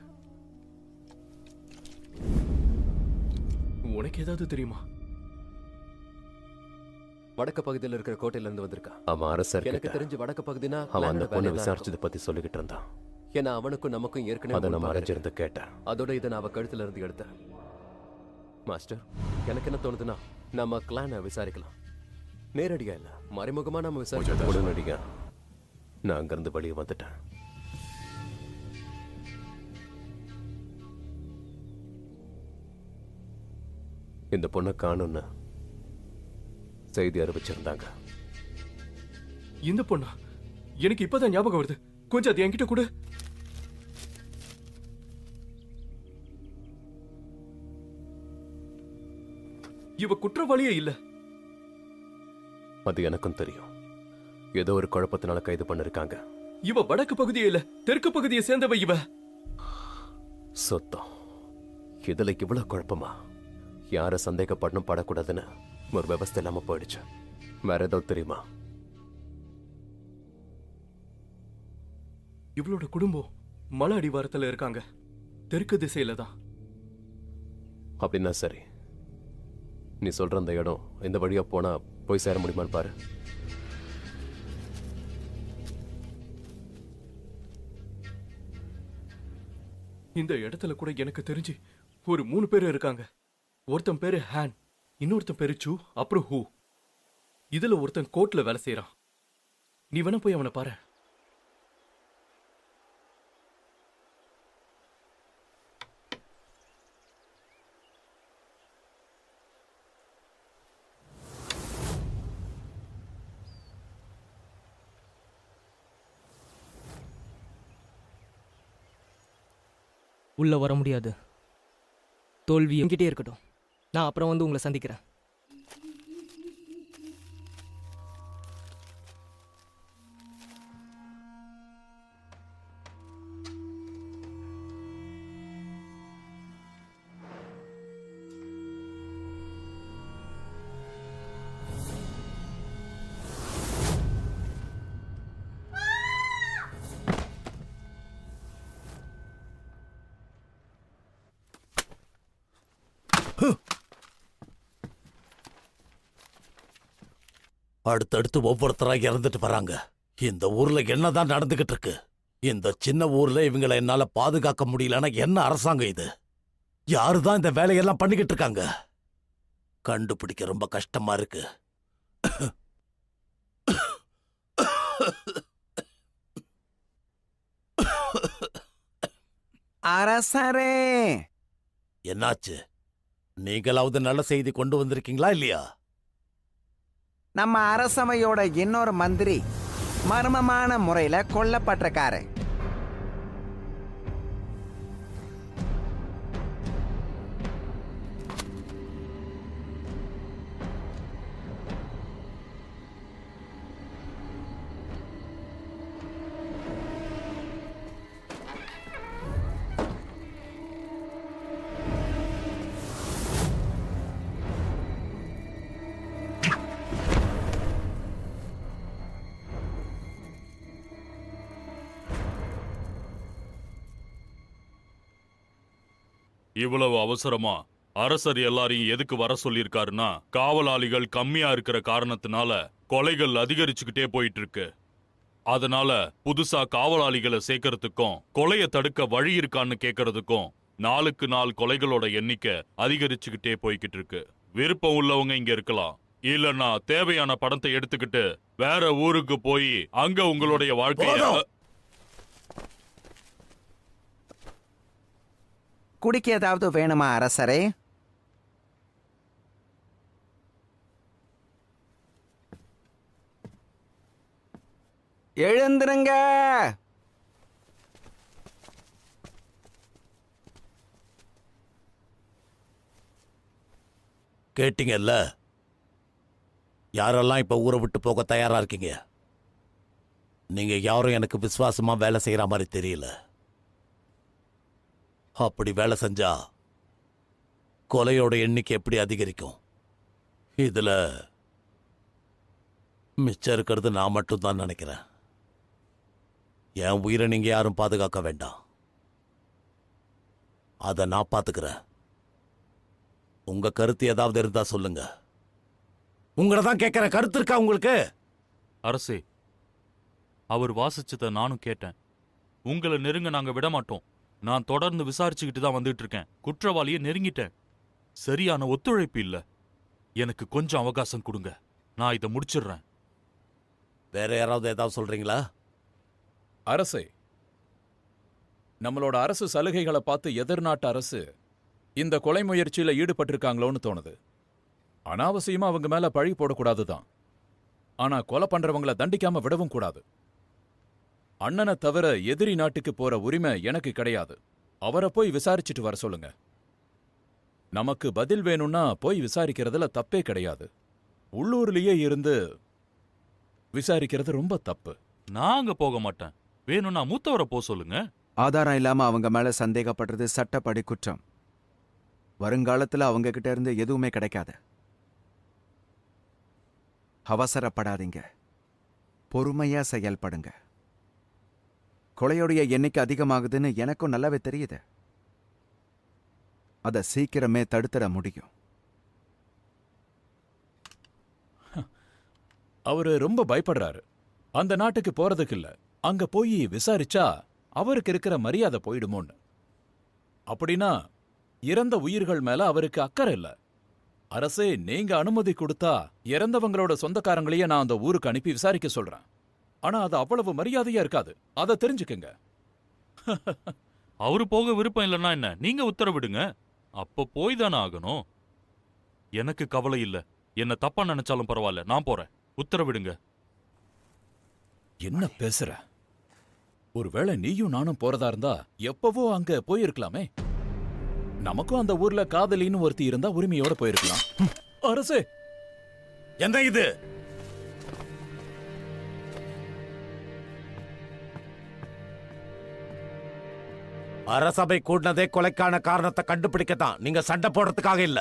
உனக்கு ஏதாவது தெரியுமா? வடக்கு பகுதியில் இருக்கிற கோட்டையில இருந்து வந்திருக்கான். அவன் அரசர். எனக்கு தெரிஞ்சு வடக்கு பகுதினா அவன் அந்த பொண்ணை விசாரிச்சதை பத்தி சொல்லிக்கிட்டு இருந்தான். ஏன்னா அவனுக்கும் நமக்கும் ஏற்கனவே அதை நம்ம அரைஞ்சிருந்து கேட்டேன். அதோட இதை நான் அவ கழுத்துல இருந்து எடுத்தேன். மாஸ்டர், எனக்கு என்ன தோணுதுன்னா நம்ம கிளானை விசாரிக்கலாம். நேரடியா இல்ல, மறைமுகமா நம்ம விசாரிக்கலாம். உடனடியா நான் அங்கிருந்து வெளியே வந்துட்டேன். இந்த பொண்ணை காணும்னு செய்தி அறிவிச்சிருந்தாங்க. இந்த பொண்ணா? எனக்கு இப்பதான் ஞாபகம் வருது. கொஞ்சம் அது என்கிட்ட கூட. இவ குற்றவாளியே இல்ல. அது எனக்கும் தெரியும். ஏதோ ஒரு குழப்பத்தினால கைது பண்ணிருக்காங்க. இவ வடக்கு பகுதியே இல்ல, தெற்கு பகுதியை சேர்ந்தவ இவ. சொத்தம். இதுல இவ்வளவு குழப்பமா? யார சந்தேகப்படணும் படக்கூடாதுன்னு ஒரு விவஸ்தை இல்லாம போயிடுச்சு. வேற ஏதாவது தெரியுமா? இவளோட குடும்பம் மலை அடிவாரத்துல இருக்காங்க, தெற்கு திசையில தான். அப்படின்னா சரி, நீ சொல்ற அந்த இடம் இந்த வழியா போனா போய் சேர முடியுமான்னு பாரு. இந்த இடத்துல கூட எனக்கு தெரிஞ்சு ஒரு 3 பேர் இருக்காங்க. ஒருத்தன் பேரு ஹேன், இன்னொருத்தன் பேரு சூ, அப்புறம் ஹூ. இதுல ஒருத்தன் கோர்ட்ல வேலை செய்யறான். நீ வேணா போய் அவனை பாரு. உள்ள வர முடியாது. தோல்வி என்கிட்டே இருக்கட்டும். நான் அப்புறம் வந்து உங்களை சந்திக்கிறேன். அடுத்தடுத்து ஒவ்வொருத்தரா இறந்துட்டு வராங்க. இந்த ஊர்ல என்னதான் நடந்துகிட்டு இருக்கு? இந்த சின்ன ஊர்ல இவங்களை என்னால பாதுகாக்க முடியலன்னா என்ன அரசாங்கம் இது? யாருதான் இந்த வேலையெல்லாம் பண்ணிக்கிட்டு இருக்காங்க? கண்டுபிடிக்க ரொம்ப கஷ்டமா இருக்கு. அரசரே, என்னாச்சு? நீங்களாவது நல்ல செய்தி கொண்டு வந்திருக்கீங்களா இல்லையா? நம்ம அரசவையோட இன்னொரு மந்திரி மர்மமான முறையில கொல்லப்பட்டிருக்காரு. இவ்வளவு அவசரமா அரசர் எல்லாரையும் எதுக்கு வர சொல்லியிருக்காருன்னா, காவலாளிகள் கம்மியா இருக்கிற காரணத்தினால கொலைகள் அதிகரிச்சுக்கிட்டே போயிட்டு இருக்கு. அதனால புதுசா காவலாளிகளை சேர்க்கறதுக்கும் கொலையை தடுக்க வழி இருக்கான்னு கேட்கறதுக்கும் நாளுக்கு நாள் கொலைகளோட எண்ணிக்கை அதிகரிச்சுக்கிட்டே போய்கிட்டு இருக்கு. விருப்பம் உள்ளவங்க இங்க இருக்கலாம், இல்லன்னா தேவையான பணத்தை எடுத்துக்கிட்டு வேற ஊருக்கு போய் அங்க உங்களுடைய வாழ்க்கைய. குடிக்க ஏதாவது வேணுமா அரசரே? எழுந்திருங்க. கேட்டீங்கல்ல? யாரெல்லாம் இப்ப ஊரை விட்டு போக தயாரா இருக்கீங்க? நீங்க யாரும் எனக்கு விசுவாசமா வேலை செய்யற மாதிரி தெரியல. அப்படி வேலை செஞ்சா கொலையோட எண்ணிக்கை எப்படி அதிகரிக்கும்? இதுல மிச்சம் இருக்கிறது நான் மட்டும்தான் நினைக்கிறேன். என் உயிரை நீங்க யாரும் பாதுகாக்க வேண்டாம். அதை நான் பாத்துக்கிறேன். உங்க கருத்து ஏதாவது இருந்தா சொல்லுங்க. உங்களை தான் கேட்கிற, கருத்து இருக்கா உங்களுக்கு? அரசே, அவர் வாசிச்சதை நானும் கேட்டேன். உங்களை நெருங்க நாங்க விட மாட்டோம். நான் தொடர்ந்து விசாரிச்சுக்கிட்டு தான் வந்துட்டு இருக்கேன். குற்றவாளியை நெருங்கிட்டேன். சரியான ஒத்துழைப்பு இல்ல. எனக்கு கொஞ்சம் அவகாசம் கொடுங்க, நான் இதை முடிச்சிடுறேன். வேற யாராவது ஏதாவது சொல்றீங்களா? அரசே, நம்மளோட அரசு சலுகைகளை பார்த்து எதிர்நாட்டு அரசு இந்த கொலை முயற்சியில ஈடுபட்டிருக்காங்களோன்னு தோணுது. அனாவசியமா அவங்க மேல பழி போடக்கூடாதுதான். ஆனா கொலை பண்றவங்கள தண்டிக்காம விடவும் கூடாது. அண்ணனை தவிர எதிரி நாட்டுக்கு போற உரிமை எனக்கு கிடையாது. அவரை போய் விசாரிச்சுட்டு வர சொல்லுங்க. நமக்கு பதில் வேணும்னா போய் விசாரிக்கிறதுல தப்பே கிடையாது. உள்ளூர்லயே இருந்து விசாரிக்கிறது ரொம்ப தப்பு. நான் அங்க போக மாட்டேன். வேணும்னா மூத்தவரை போ சொல்லுங்க. ஆதாரம் இல்லாம அவங்க மேல சந்தேகப்படுறது சட்டப்படி குற்றம். வருங்காலத்துல அவங்க கிட்ட இருந்து எதுவுமே கிடைக்காது. அவசரப்படாதீங்க, பொறுமையா செயல்படுங்க. கொலையோடைய எண்ணிக்கை அதிகமாகுதுன்னு எனக்கும் நல்லாவே தெரியுது. அதை சீக்கிரமே தடுத்துட முடியும். அவரு ரொம்ப பயப்படுறாரு. அந்த நாட்டுக்கு போறதுக்கு இல்ல, அங்க போய் விசாரிச்சா அவருக்கு இருக்கிற மரியாதை போயிடுமோன்னு. அப்படின்னா இறந்த உயிர்கள் மேல அவருக்கு அக்கறை இல்ல. அரசே, நீங்க அனுமதி கொடுத்தா இறந்தவங்களோட சொந்தக்காரங்களையே நான் அந்த ஊருக்கு அனுப்பி விசாரிக்க சொல்றேன். ஆனா அது அவ்வளவு மரியாதையா இருக்காது, அதை தெரிஞ்சுக்கங்க. அவரு போக விருப்பம் இல்லைன்னா என்ன, நீங்க உத்தரவிடுங்க. அப்ப போய் தானே ஆகணும். எனக்கு கவலை இல்ல. என்ன தப்பா நினைச்சாலும் பரவாயில்ல, நான் போறேன். உத்தரவிடுங்க. என்ன பேசுற? ஒருவேளை நீயும் நானும் போறதா இருந்தா எப்பவோ அங்க போயிருக்கலாமே. நமக்கும் அந்த ஊர்ல காதலின்னு ஒருத்தி இருந்தா உரிமையோட போயிருக்கலாம். அரசே, என்ன இது? அரசபை கூட்டினதே கொலைக்கான காரணத்தை கண்டுபிடிக்கத்தான், நீங்க சண்டை போடுறதுக்காக இல்ல.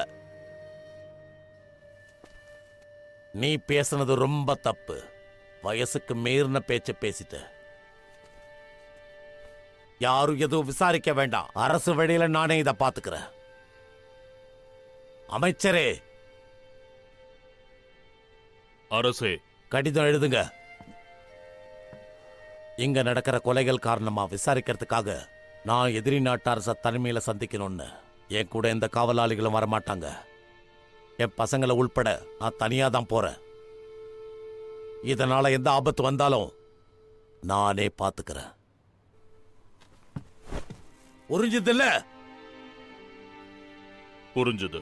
நீ பேசுனது ரொம்ப தப்பு. வயசுக்கு மீறின பேச்ச பேசிட்ட. யாரும் எதுவும் விசாரிக்க வேண்டாம். அரசு வழியில நானே இதை பாத்துக்கிறேன். அமைச்சரே, அரசே, கடிதம் எழுதுங்க. இங்க நடக்கிற கொலைகள் காரணமா விசாரிக்கிறதுக்காக நான் எதிரி நாட்டு அரச தனிமையில சந்திக்கணும்னு. என் கூட எந்த காவலாளிகளும் வரமாட்டாங்க. என் பசங்களை உள்பட நான் தனியா தான் போறேன். இதனால எந்த ஆபத்து வந்தாலும் நானே பாத்துக்கிறேன். புரிஞ்சதில்ல? புரிஞ்சுது.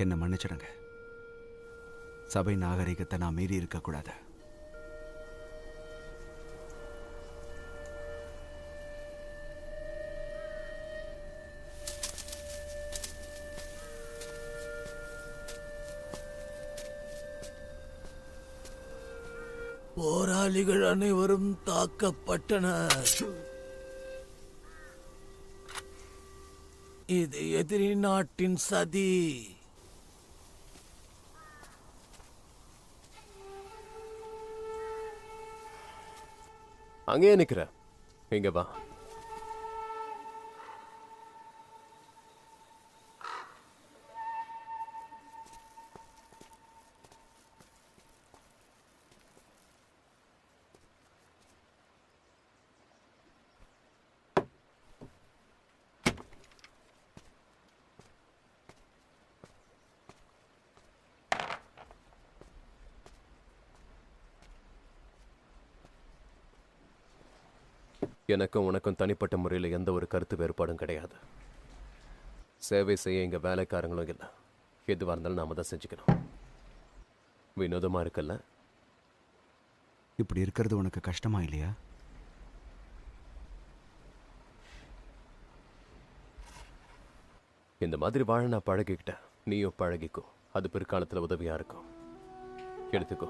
என்ன மன்னிச்சிடுங்க. சபை நாகரிகத்தை நான் மீறி இருக்கக்கூடாது. போராளிகள் அனைவரும் தாக்கப்பட்டனர். இது எதிரி நாட்டின் சதி. அங்கேயே நிக்கிற, இங்க வா. எனக்கும் உனக்கும் தனிப்பட்ட முறையில் எந்த ஒரு கருத்து வேறுபாடும் கிடையாது. சேவை செய்ய இங்க வேலைக்காரங்களும் இல்லை. எதுவாக இருந்தாலும் நாம தான் செஞ்சுக்கணும். வினோதமா இருக்குல்ல? இப்படி இருக்கிறது உனக்கு கஷ்டமா இல்லையா? இந்த மாதிரி வாழ நான் பழகிக்கிட்டேன். நீயும் பழகிக்கோ. அது பிற்காலத்தில் உதவியா இருக்கும். எடுத்துக்கோ.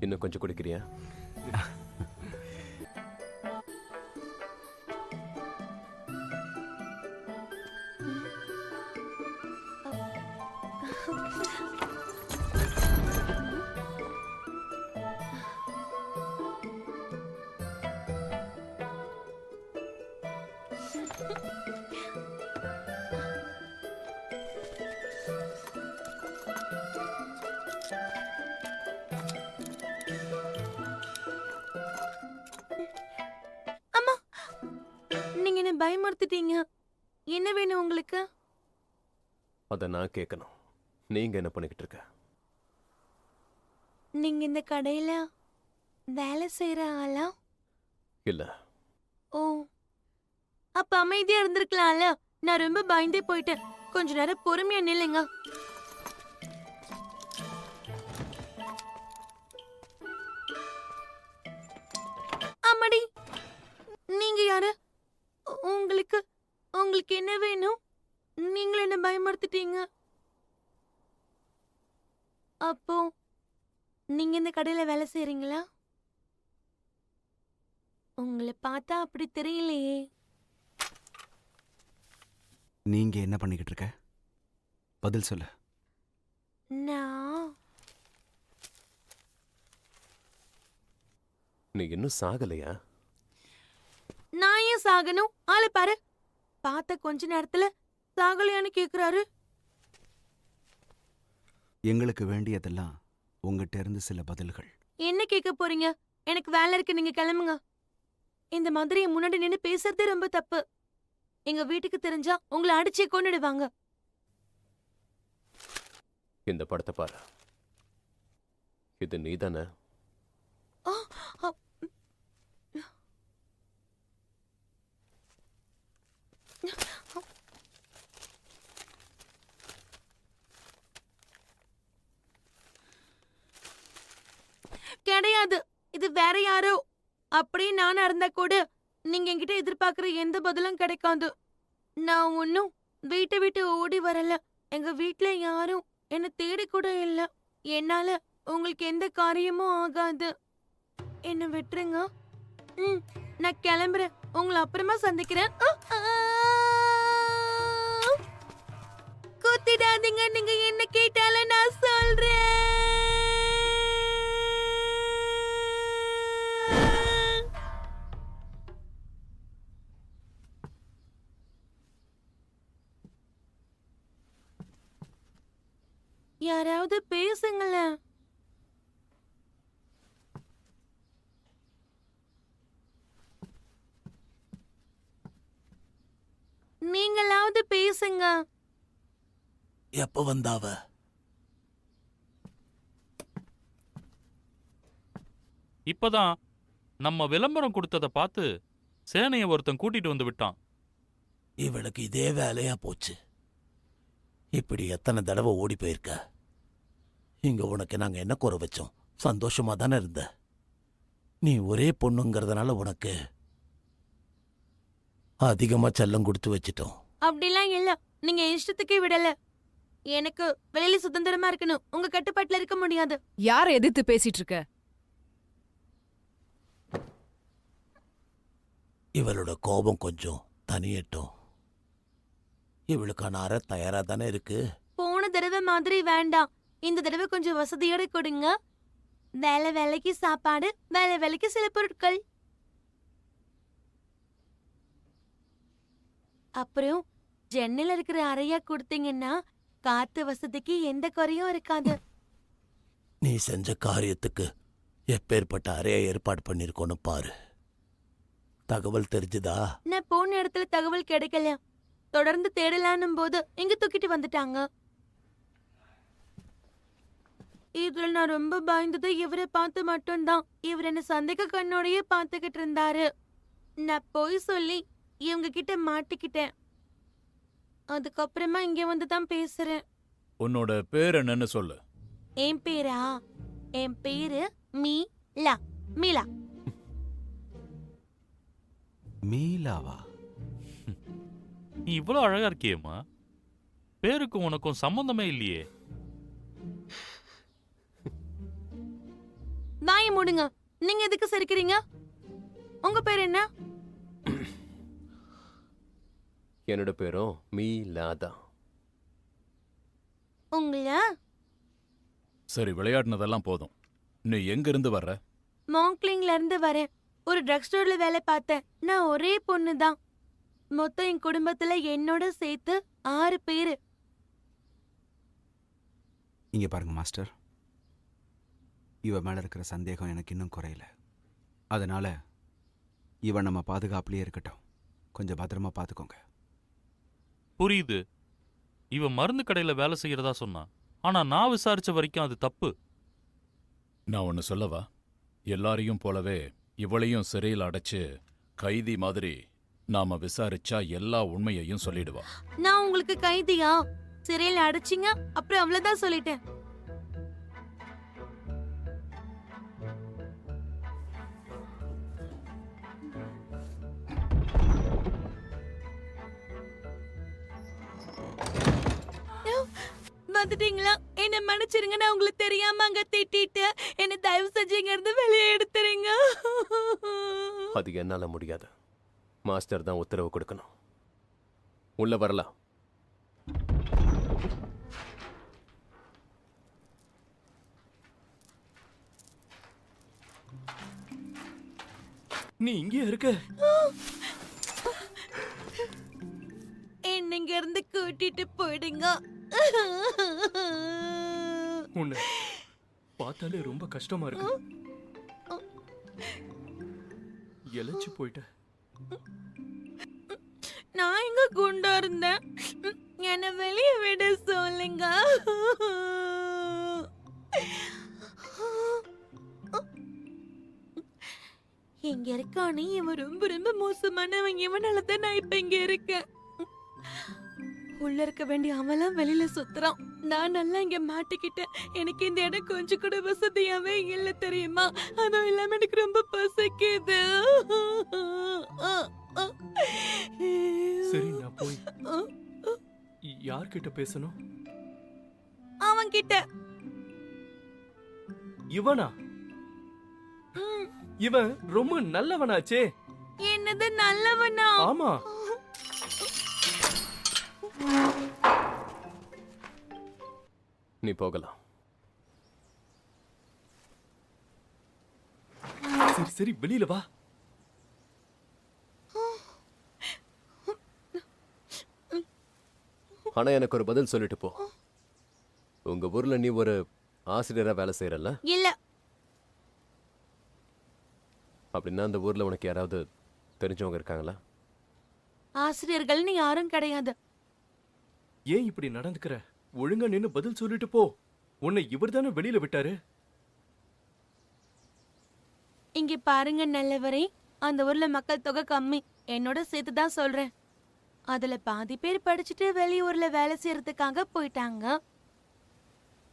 இன்னும் கொஞ்சம் குடிக்கிறியா? அம்மா, நீங்க என்ன பயமுறுத்திட்டீங்க. என்ன வேணும் உங்களுக்கு? அத நான் கேட்கணும். நீங்க என்ன பண்ணிக்கிட்டு இருக்க? நீங்க இந்த கடையில வேலை செய்யற ஆளா? இல்ல. ஓ, அப்ப அமைதியா இருந்திருக்கலாம்ல. நான் ரொம்ப பயந்தே போயிட்டேன். கொஞ்ச நேரம் பொறுமையா நில்லுங்க. அம்மாடி, நீங்க யாரு? உங்களுக்கு உங்களுக்கு என்ன வேணும்? நீங்களும் என்ன பயமுறுத்திட்டீங்க. அப்போ நீங்க இந்த கடையில வேலை செய்றீங்களா? உங்களை பார்த்தா அப்படி தெரியலையே. நீங்க என்ன பண்ணிக்கிட்டு இருக்க? பதில் சொல்லு. நான் நீ இன்னும் சாகலையா? நான் ஏன் சாகணும்? ஆளு பாரு, பார்த்த கொஞ்ச நேரத்துல சாகலையான்னு கேக்குறாரு. எங்களுக்கு வேண்டியதெல்லாம் உங்ககிட்ட இருந்து சில பதில்கள். என்ன கேட்க போறீங்க? எனக்கு வேலை இருக்கு, நீங்க கிளம்புங்க. இந்த மாதிரி என் முன்னாடி நின்னு பேசுறதே ரொம்ப தப்பு. எங்க வீட்டுக்கு தெரிஞ்சா உங்களை அடிச்சே கொன்னுடுவாங்க. இந்த படத்தை பாரு. இது நீதானே? ஆ, ஆ, கிடையாது, இது வேற யாரோ. அப்படியே நானா இருந்தா கூட நீங்க என்கிட்ட எதிர்பார்க்கிற எந்த பதிலும் கிடைக்காது. நான் ஒன்னும் வீட்டை விட்டு ஓடி வரல. எங்க வீட்ல யாரும் என்ன தேடி கூட இல்ல. என்னால உங்களுக்கு எந்த காரியமும் ஆகாது. என்ன விட்டுருங்க. நான் கிளம்புறேன். உங்களை அப்புறமா சந்திக்கிறேன். குத்திடாதீங்க. நீங்க என்ன கேட்டாலும் நான் சொல்றேன். யாராவது பேசுங்களேன். நீங்களாவது பேசுங்க. எப்ப வந்தாவ? இப்பதான் நம்ம விளம்பரம் கொடுத்தத பார்த்து சேனைய ஒருத்தன் கூட்டிட்டு வந்து விட்டான். இவளுக்கு இதே வேலையா போச்சு. இப்படி எத்தனை தடவை ஓடி போயிருக்க. இங்க உனக்கு நாங்க என்ன குறை வச்சோம்? சந்தோஷமா தானே இருந்த. நீ ஒரே பொண்ணுங்கிறதுனால உனக்கு அதிகமா செல்லம் கொடுத்து வச்சிட்டோம். அப்படிலாம் இல்ல. நீங்க இஷ்டத்துக்கே விடல. எனக்கு வெளியில சுதந்திரமா இருக்கணும். உங்க கட்டுப்பாட்டுல இருக்க முடியாது. யார எதிர்த்து பேசிட்டு இருக்க? இவளோட கோபம் கொஞ்சம் தனியட்டும். இவளுக்கான அறை தயாரா தானே இருக்கு. போன தடவை மாதிரி வேண்டாம். இந்த தடவை கொஞ்சம் வசதியோட கொடுங்க. வேலை வேலைக்கு சாப்பாடு, வேலை வேலைக்கு சில பொருட்கள். அப்புறம் ஜன்னல் இருக்கிற அறையா கொடுத்தீங்கன்னா காத்து வசதிக்கு எந்த குறையும் இருக்காது. நீ செஞ்ச காரியத்துக்கு எப்பேற்பட்ட அறையை ஏற்பாடு பண்ணிருக்கோன்னு பாரு. தகவல் தெரிஞ்சுதா? நான் போன இடத்துல தகவல் கிடைக்கல. தொடர்ந்து தேடலானும் போது இங்க தூக்கிட்டு வந்துட்டாங்க. இதுல நான் ரொம்ப பயந்தது இவரை பார்த்து மட்டும்தான். இவர் என்ன சந்தேக கண்ணோடையே பார்த்துக்கிட்டு இருந்தாரு. நான் போய் சொல்லி இவங்க கிட்ட மாட்டிக்கிட்டேன். அதுக்கப்புறமா இங்க வந்து தான் பேசுறேன். உன்னோட பேர் என்னன்னு சொல்லு. என் பேரா? என் பேரு மீலா. மீலா. மீலாவா? நீ இவ்வளவு அழகா இருக்கியேம்மா. பேருக்கும் உனக்கும் சம்பந்தமே இல்லையே. வாய் வாயை மூடுங்க. நீங்க எதுக்கு சிரிக்கிறீங்க? உங்க பேர் என்ன? என்னோட பேரும் மீலாதா. உங்கள சரி, விளையாடினதெல்லாம் போதும். நீ எங்க இருந்து வர்ற? மாங்க்லிங்ல இருந்து வரேன். ஒரு ட்ரக் ஸ்டோர்ல வேலை பார்த்தேன். நான் ஒரே பொண்ணு தான். மொத்தம் என் குடும்பத்துல என்னோட சேர்த்து 6 பேரு. இங்க பாருங்க மாஸ்டர், இவ மேல இருக்கிற சந்தேகம் எனக்கு இன்னும் குறையல. அதனால இவன் நம்ம பாதுகாப்புலயே இருக்கட்டும். கொஞ்சம் பத்திரமா பாத்துக்கோங்க. புரியுது. இவன் மருந்து கடையில வேலை செய்யறதா சொன்னான். ஆனா நான் விசாரிச்ச வரைக்கும் அது தப்பு. நான் ஒன்னு சொல்லவா? எல்லாரையும் போலவே இவளையும் சிறையில் அடைச்சு கைதி மாதிரி நாம விசாரிச்சா எல்லா உண்மையையும் சொல்லிடுவா. நான் உங்களுக்கு கைதியா? சிறையில அடைச்சிங்க, அப்புறம் அவ்வளவுதான் சொல்லிட்டேன். வந்துட்டீங்களா? என்ன மன்னிச்சிருங்க, நான் உங்களுக்கு தெரியாம அங்க திட்டிட்டு. என்ன தயவு செஞ்சு இங்க இருந்து வெளியே எடுத்துறீங்க. அது என்னால முடியாது. மாஸ்டர் தான் உத்தரவு கொடுக்கணும். உள்ள வரலாம். நீ இங்கே இருக்க? என்ன இங்க இருந்து கூட்டிட்டு போயிடுங்க. உன்னை பார்த்தாலே ரொம்ப கஷ்டமா இருக்கு. எழைச்சு போயிட்ட. நான் எங்க குண்டா இருந்தேன்? என்ன வெளியே விட சொல்லுங்க. இங்க இருக்கானே இவன் ரொம்ப ரொம்ப மோசமானவன். இவனாலதான் நான் இப்ப இங்க இருக்கேன். உள்ள இருக்க வேண்டிய அவன்லாம் வெளியில சுத்துறான். நான் நல்லா இங்க மாட்டிக்கிட்டேன். எனக்கு இந்த இடம் கொஞ்சம் கூட வசதியாவே இல்ல தெரியுமா? அதுவும் இல்லாம எனக்கு ரொம்ப பசிக்குது. சரி, நான் போய் யார்கிட்ட பேசணும்? அவன் கிட்ட. இவனா? இவன் ரொம்ப நல்லவனாச்சே. என்னது நல்லவனா? ஆமா. நீ போகலாம். சரி சரி, வெளியில வா. ஆனா எனக்கு ஒரு பதில் சொல்லிட்டு போ. உங்க ஊர்ல நீ ஒரு ஆசிரியரா வேலை செய்யறல்ல? இல்ல. அப்படின்னா அந்த ஊர்ல உனக்கு யாராவது தெரிஞ்சவங்க இருக்காங்களா? ஆசிரியர்கள்னு யாரும் கிடையாது. ஏன் இப்படி நடந்துக்கிற? ஒழுங்கா நின்னு பதில் சொல்லிட்டு போ. உன்னை இவர் தானே வெளியில விட்டாரு. இங்க பாருங்க நல்லவரே, அந்த ஊர்ல மக்கள் தொகை கம்மி. என்னோட சேர்த்து தான் சொல்றேன். அதுல பாதி பேர் படிச்சுட்டு வெளியூர்ல வேலை செய்யறதுக்காக போயிட்டாங்க.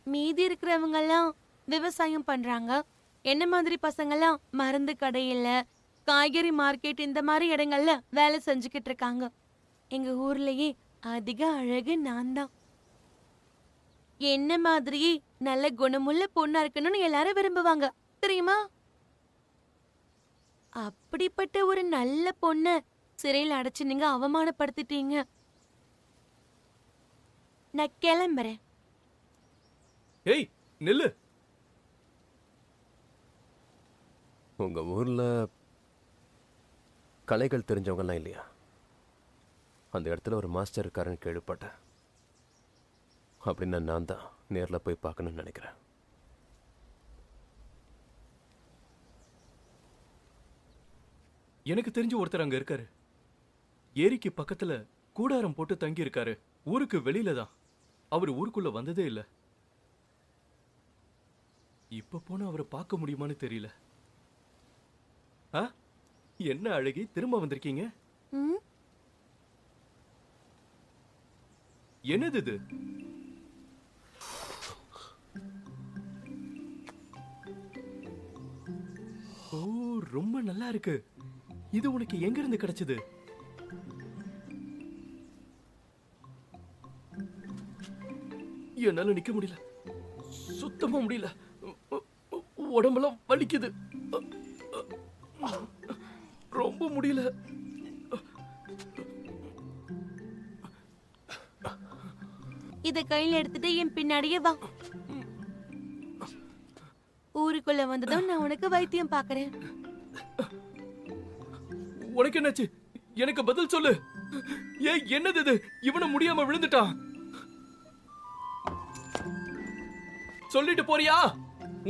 மீதி இருக்கிறவங்க எல்லாம் விவசாயம் பண்றாங்க. என்ன மாதிரி பசங்கெல்லாம் மருந்து கடையில, காய்கறி மார்க்கெட் இந்த மாதிரி இடங்கள்ல வேலை செஞ்சுக்கிட்டு இருக்காங்க. எங்க ஊர்லயே அதிக அழகு நான் தான். என்ன மாதிரியே நல்ல குணமுள்ள பொண்ணா இருக்கணும்னு எல்லாரும் விரும்புவாங்க தெரியுமா? அப்படிப்பட்ட ஒரு நல்ல பொண்ண சிறையில் அடைச்சு நீங்க அவமானப்படுத்திட்டீங்க. நான் கிளம்புறேன். ஏய் நில்லு. உங்க ஊர்ல கலைகள் தெரிஞ்சவங்கலாம் இல்லையா? அந்த இடத்துல ஒரு மாஸ்டர் இருக்காருன்னு கேள்விப்பட்டேன். அப்படின்னு நான் தான் நேர்ல போய் பார்க்கணும்னு நினைக்கிறேன். எனக்கு தெரிஞ்ச ஒருத்தர் அங்க இருக்காரு. ஏரிக்கு பக்கத்துல கூடாரம் போட்டு தங்கி இருக்காரு. ஊருக்கு வெளியில தான். அவர் ஊருக்குள்ள வந்ததே இல்ல. இப்ப போனா அவரை பார்க்க முடியுமான்னு தெரியல. என்ன அழகி, திரும்ப வந்திருக்கீங்க? ம், என்னது இது? ஓ, ரொம்ப நல்லா இருக்கு. இது உனக்கு எங்க இருந்து கிடைச்சது? என்னால நிக்க முடியல, சுத்தமா முடியல. உடம்பெல்லாம் வலிக்குது. ரொம்ப முடியல. இத கையில எடுத்துட்டு என் பின்னாடியே வா. ஊருக்குள்ள வந்ததும் நான் உனக்கு வைத்தியம் பாக்குறேன். உனக்கு என்னாச்சு? எனக்கு பதில் சொல்லு. ஏய், என்னது இது? இவன முடியாம விழுந்துட்டான். சொல்லிட்டு போறியா?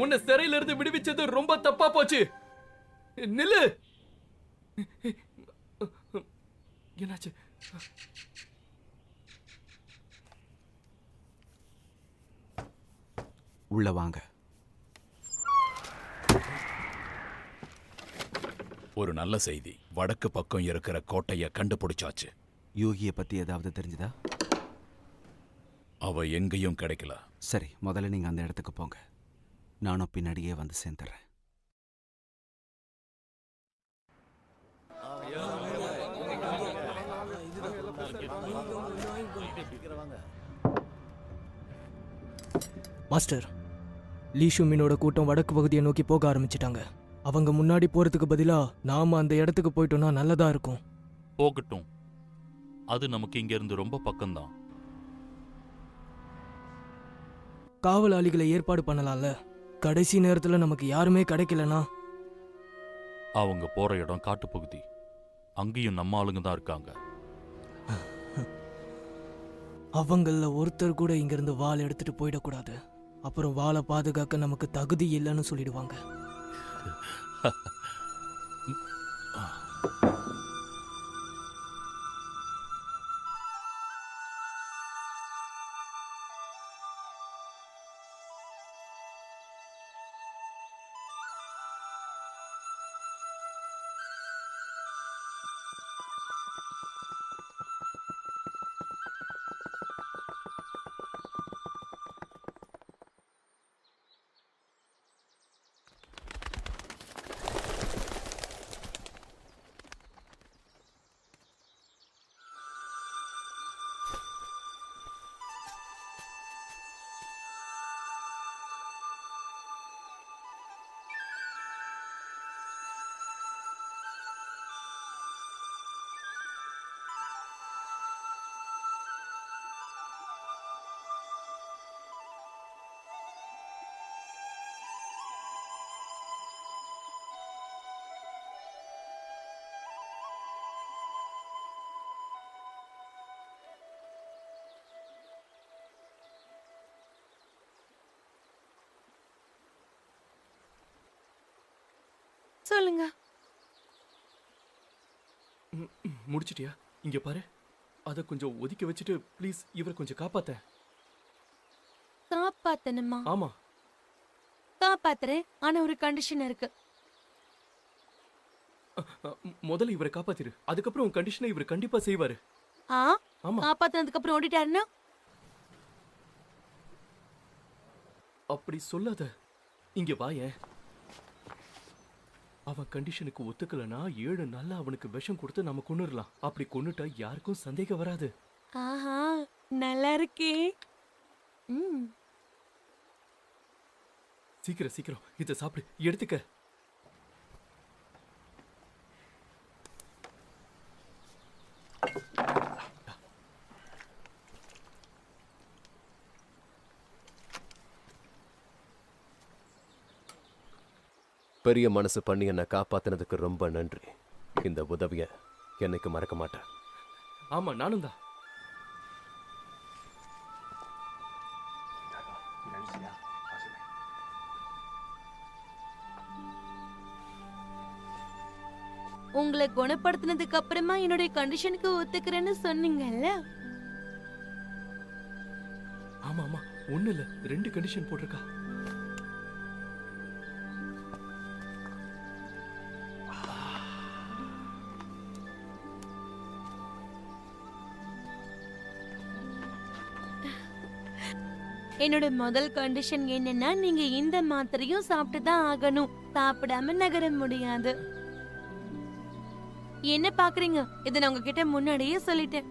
உன்னை சிறையில இருந்து விடுவிச்சது ரொம்ப தப்பா போச்சு. நில்லு. என்னாச்சு? உள்ள வாங்க. ஒரு நல்ல செய்தி. வடக்கு பக்கம் இருக்கிற கோட்டைய கண்டுபிடிச்சாச்சு. யோகியை பத்தி ஏதாவது தெரிஞ்சுதா? அவ எங்கேயும் கிடைக்கல. சரி, முதல்ல நீங்க அந்த இடத்துக்கு போங்க. நானும் பின்னாடியே வந்து சேர்ந்துடுறேன். மாஸ்டர், லீ ஷுமினோட கூட்டம் வடக்கு பகுதியை நோக்கி போக ஆரம்பிச்சிட்டாங்க. அவங்க முன்னாடி போறதுக்கு பதிலா நாம அந்த இடத்துக்கு போயிட்டோம்னா நல்லதா இருக்கும். போகட்டும், அது நமக்கு இங்க இருந்து ரொம்ப பக்கம்தான். காவலாளிகளை ஏற்பாடு பண்ணலாம்ல. கடைசி நேரத்துல நமக்கு யாருமே கிடைக்கலனா? அவங்க போற இடம் காட்டுப்பகுதி. அங்கேயும் நம்ம ஆளுங்க தான் இருக்காங்க. அவங்கள ஒருத்தர் கூட இங்கிருந்து வாள் எடுத்துட்டு போயிடக்கூடாது. அப்புறம் வாளை பாதுகாக்க நமக்கு தகுதி இல்லைன்னு சொல்லிடுவாங்க. சொல்லுங்க. முடிச்சிட்டியா? இங்க பாரு. அத கொஞ்சம் ஒதுக்கி வச்சுட்டு ப்ளீஸ் இவரை கொஞ்சம் காப்பாத்த. காப்பாத்தணுமா? ஆமா. காப்பாத்துறேன். ஆனா ஒரு கண்டிஷன் இருக்கு. முதல்ல இவரை காப்பாத்திரு. அதுக்கப்புறம் உன் கண்டிஷனை இவர் கண்டிப்பா செய்வாரு. ஆமா. காப்பாத்தினதுக்கு அப்புறம் ஓடிட்டாருன்னா? அப்படி சொல்லாத. இங்க வாயேன். அவன் கண்டிஷனுக்கு ஒத்துக்கலனா 7 நாள்ல அவனுக்கு விஷம் கொடுத்து நம்ம கொன்னுடலாம். அப்படி கொன்னுட்டா யாருக்கும் சந்தேகம் வராது. ஆஹா, நல்லா இருக்கே. சீக்கிரம் சீக்கிரம் இத சாப்பிடு. எடுத்துக்க. பெரிய மனசு பண்ணி என்னை காப்பாத்தினதுக்கு ரொம்ப நன்றி. இந்த உதவிய என்னைக்கு மறக்க மாட்டேன். ஆமா, நானும் தான். உங்களை குணப்படுத்தினதுக்கு அப்புறமா என்னுடைய கண்டிஷனுக்கு ஒத்துக்கிறேன்னு சொன்னீங்கல்ல? ஆமா ஆமா, ஒண்ணு இல்ல, 2 கண்டிஷன் போட்டிருக்கா. என்னோட முதல் கண்டிஷன் என்னன்னா, நீங்க இந்த மாத்திரையும் சாப்பிட்டு தான் ஆகணும். சாப்பிடாம நகர முடியாது. என்ன பாக்குறீங்க? இத நான் உங்ககிட்ட முன்னாடியே சொல்லிட்டேன்.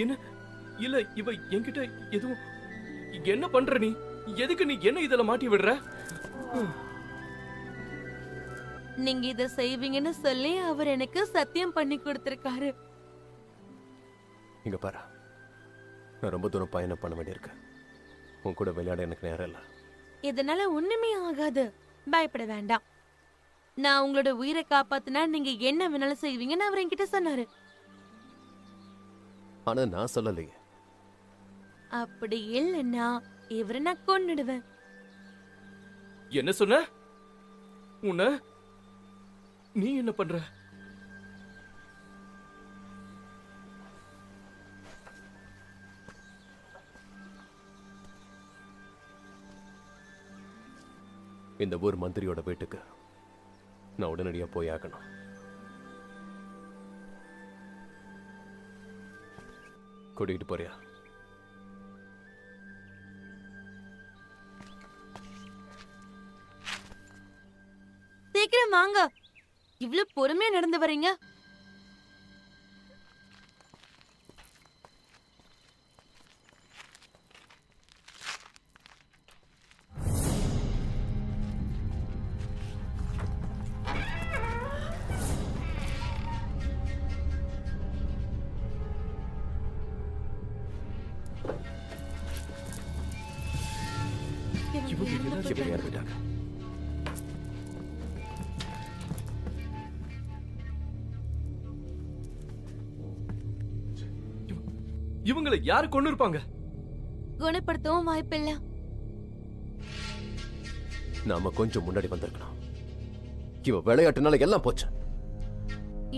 என்ன? இல்ல, இவ என்கிட்ட எதுவும் என்ன பண்ற? நீ எதுக்கு நீ என்ன இதெல்லாம் மாட்டி விடுற? நீங்க இத செய்வீங்கன்னு சொல்லி அவர் எனக்கு சத்தியம் பண்ணி கொடுத்திருக்காரு. இங்க பாரு, நான் ரொம்ப தூரம் பயணம் பண்ண வேண்டியிருக்கு. உன் கூட விளையாட எனக்கு நேரம் இல்லை. இதனால ஒண்ணுமே ஆகாது, பயப்பட வேண்டாம். நான் உங்களோட உயிரை காப்பாத்தினா நீங்க என்ன வேணாலும் செய்வீங்கன்னு அவர் என்கிட்ட சொன்னாரு. ஆனா நான் சொல்லலையே. அப்படி இல்லைன்னா இவரை நான் கொன்னுடுவேன். என்ன சொன்ன? உன்ன நீ என்ன பண்ற? இந்த ஊர் மந்திரியோட வீட்டுக்கு நான் உடனடியா போய் ஆகணும். கூட்டிகிட்டு போறியா? சீக்கிரம் வாங்க. இவ்வளவு பொறுமையா நடந்து வரீங்க. இவங்க எல்லாரும் இப்படி இறந்துட்டாங்க. இவங்களை யாரு கொண்டு இருப்பாங்க? குணப்படுத்தவும் வாய்ப்பில்ல. நாம கொஞ்சம் முன்னாடி வந்திருக்கணும். இவ விளையாட்டுனால எல்லாம் போச்சு.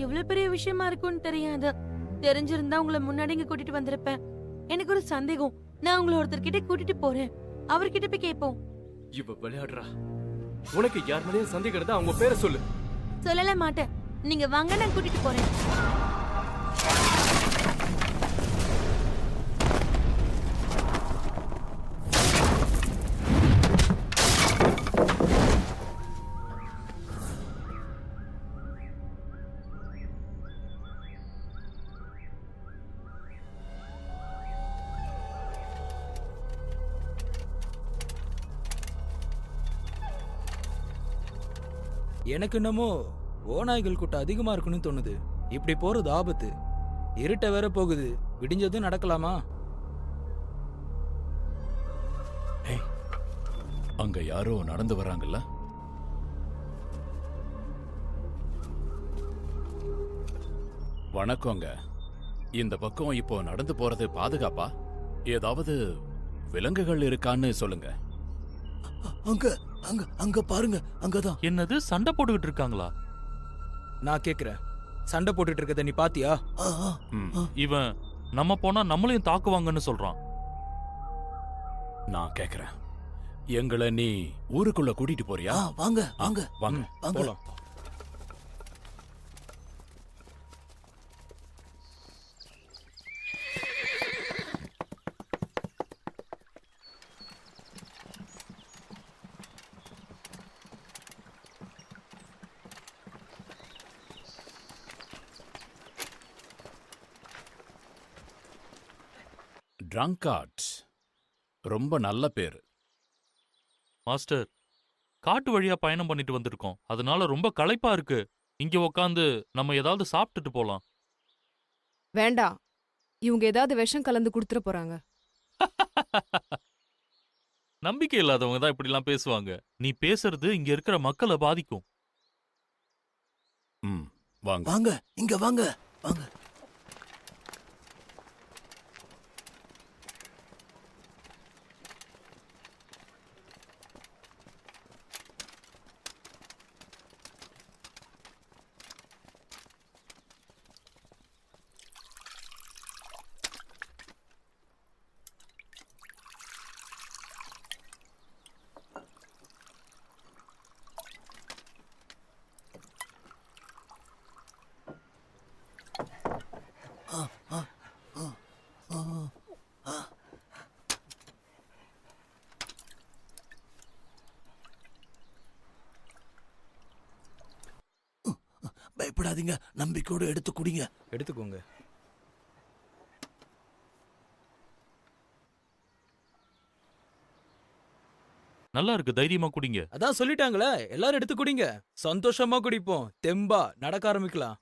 இவ்வளவு பெரிய விஷயமா இருக்கும்னு தெரியாது. தெரிஞ்சிருந்தா உங்களை முன்னாடி இங்க கூட்டிட்டு வந்திருப்பேன். எனக்கு ஒரு சந்தேகம். நான் உங்களை ஒருத்தர்கிட்ட கூட்டிட்டு போறேன். அவர்கிட்ட போய் கேட்போம். இவ விளையாடுறா. உனக்கு யார் மேலேயும் சந்தேகம் இருந்தா அவங்க பேரை சொல்லு. சொல்லல மாட்டேன். நீங்க வாங்க, நான் கூட்டிட்டு போறேன். எனக்கு என்னமோ ஓநாய்கள் கூட்டம் அதிகமா இருக்குன்னு தோணுது. இப்படி போறது ஆபத்து. இருட்ட வேற போகுது. விடிஞ்சதும் நடக்கலாமா? அங்க யாரோ நடந்து வராங்கல்ல? வணக்கங்க. இந்த பக்கம் இப்போ நடந்து போறது பாதுகாப்பா? ஏதாவது விலங்குகள் இருக்கான்னு சொல்லுங்க. அங்க அங்க அங்க பாருங்க, அங்கதான். என்னது, சண்டை போட்டுக்கிட்டு இருக்காங்களா? நான் கேக்குறேன், சண்டை போட்டுட்டு இருக்கத நீ பாத்தியா? இவன் நம்ம போனா நம்மளையும் தாக்குவாங்கன்னு சொல்றான். நான் கேக்குறேன், எங்களை நீ ஊருக்குள்ள கூட்டிட்டு போறியா? வாங்க வாங்க வாங்க வாங்க. போலாம். ட்ரங்கார்ட், ரொம்ப நல்ல பேரு. மாஸ்டர், காட்டு வழியா பயணம் பண்ணிட்டு வந்திருக்கோம். அதனால ரொம்ப களைப்பா இருக்கு. இங்க உக்காந்து நம்ம ஏதாவது சாப்பிட்டுட்டு போலாம். வேண்டாம், இவங்க ஏதாவது விஷம் கலந்து கொடுத்துட போறாங்க. நம்பிக்கை இல்லாதவங்க தான் இப்படிலாம் பேசுவாங்க. நீ பேசுறது இங்க இருக்கிற மக்களை பாதிக்கும். வாங்க வாங்க, இங்க வாங்க வாங்க. பயப்படாதீங்க, நம்பிக்கையோட எடுத்து குடிங்க. எடுத்துக்கோங்க. நல்லா இருக்கு, தைரியமா குடிங்க. அதான் சொல்லிட்டாங்களே, எல்லாரும் எடுத்து குடிங்க. சந்தோஷமா குடிப்போம், தெம்பா நடக்க ஆரம்பிக்கலாம்.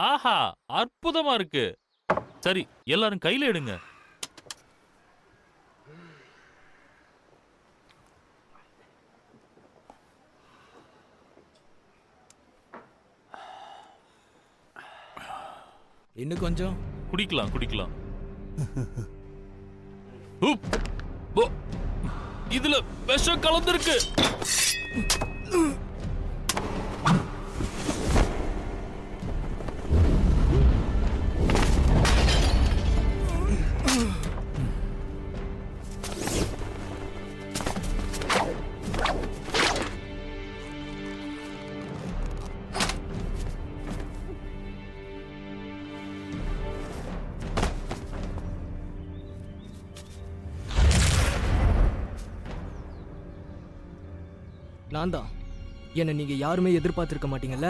ஆஹா, அற்புதமா இருக்கு. சரி, எல்லாரும் கையில எடுங்க. இன்னும் கொஞ்சம் குடிக்கலாம் குடிக்கலாம். உப். ஓ, இதுல விஷம் கலந்திருக்கு. நான் தான். என்ன நீங்க யாருமே எதிர்பார்த்திருக்க மாட்டீங்கல்ல?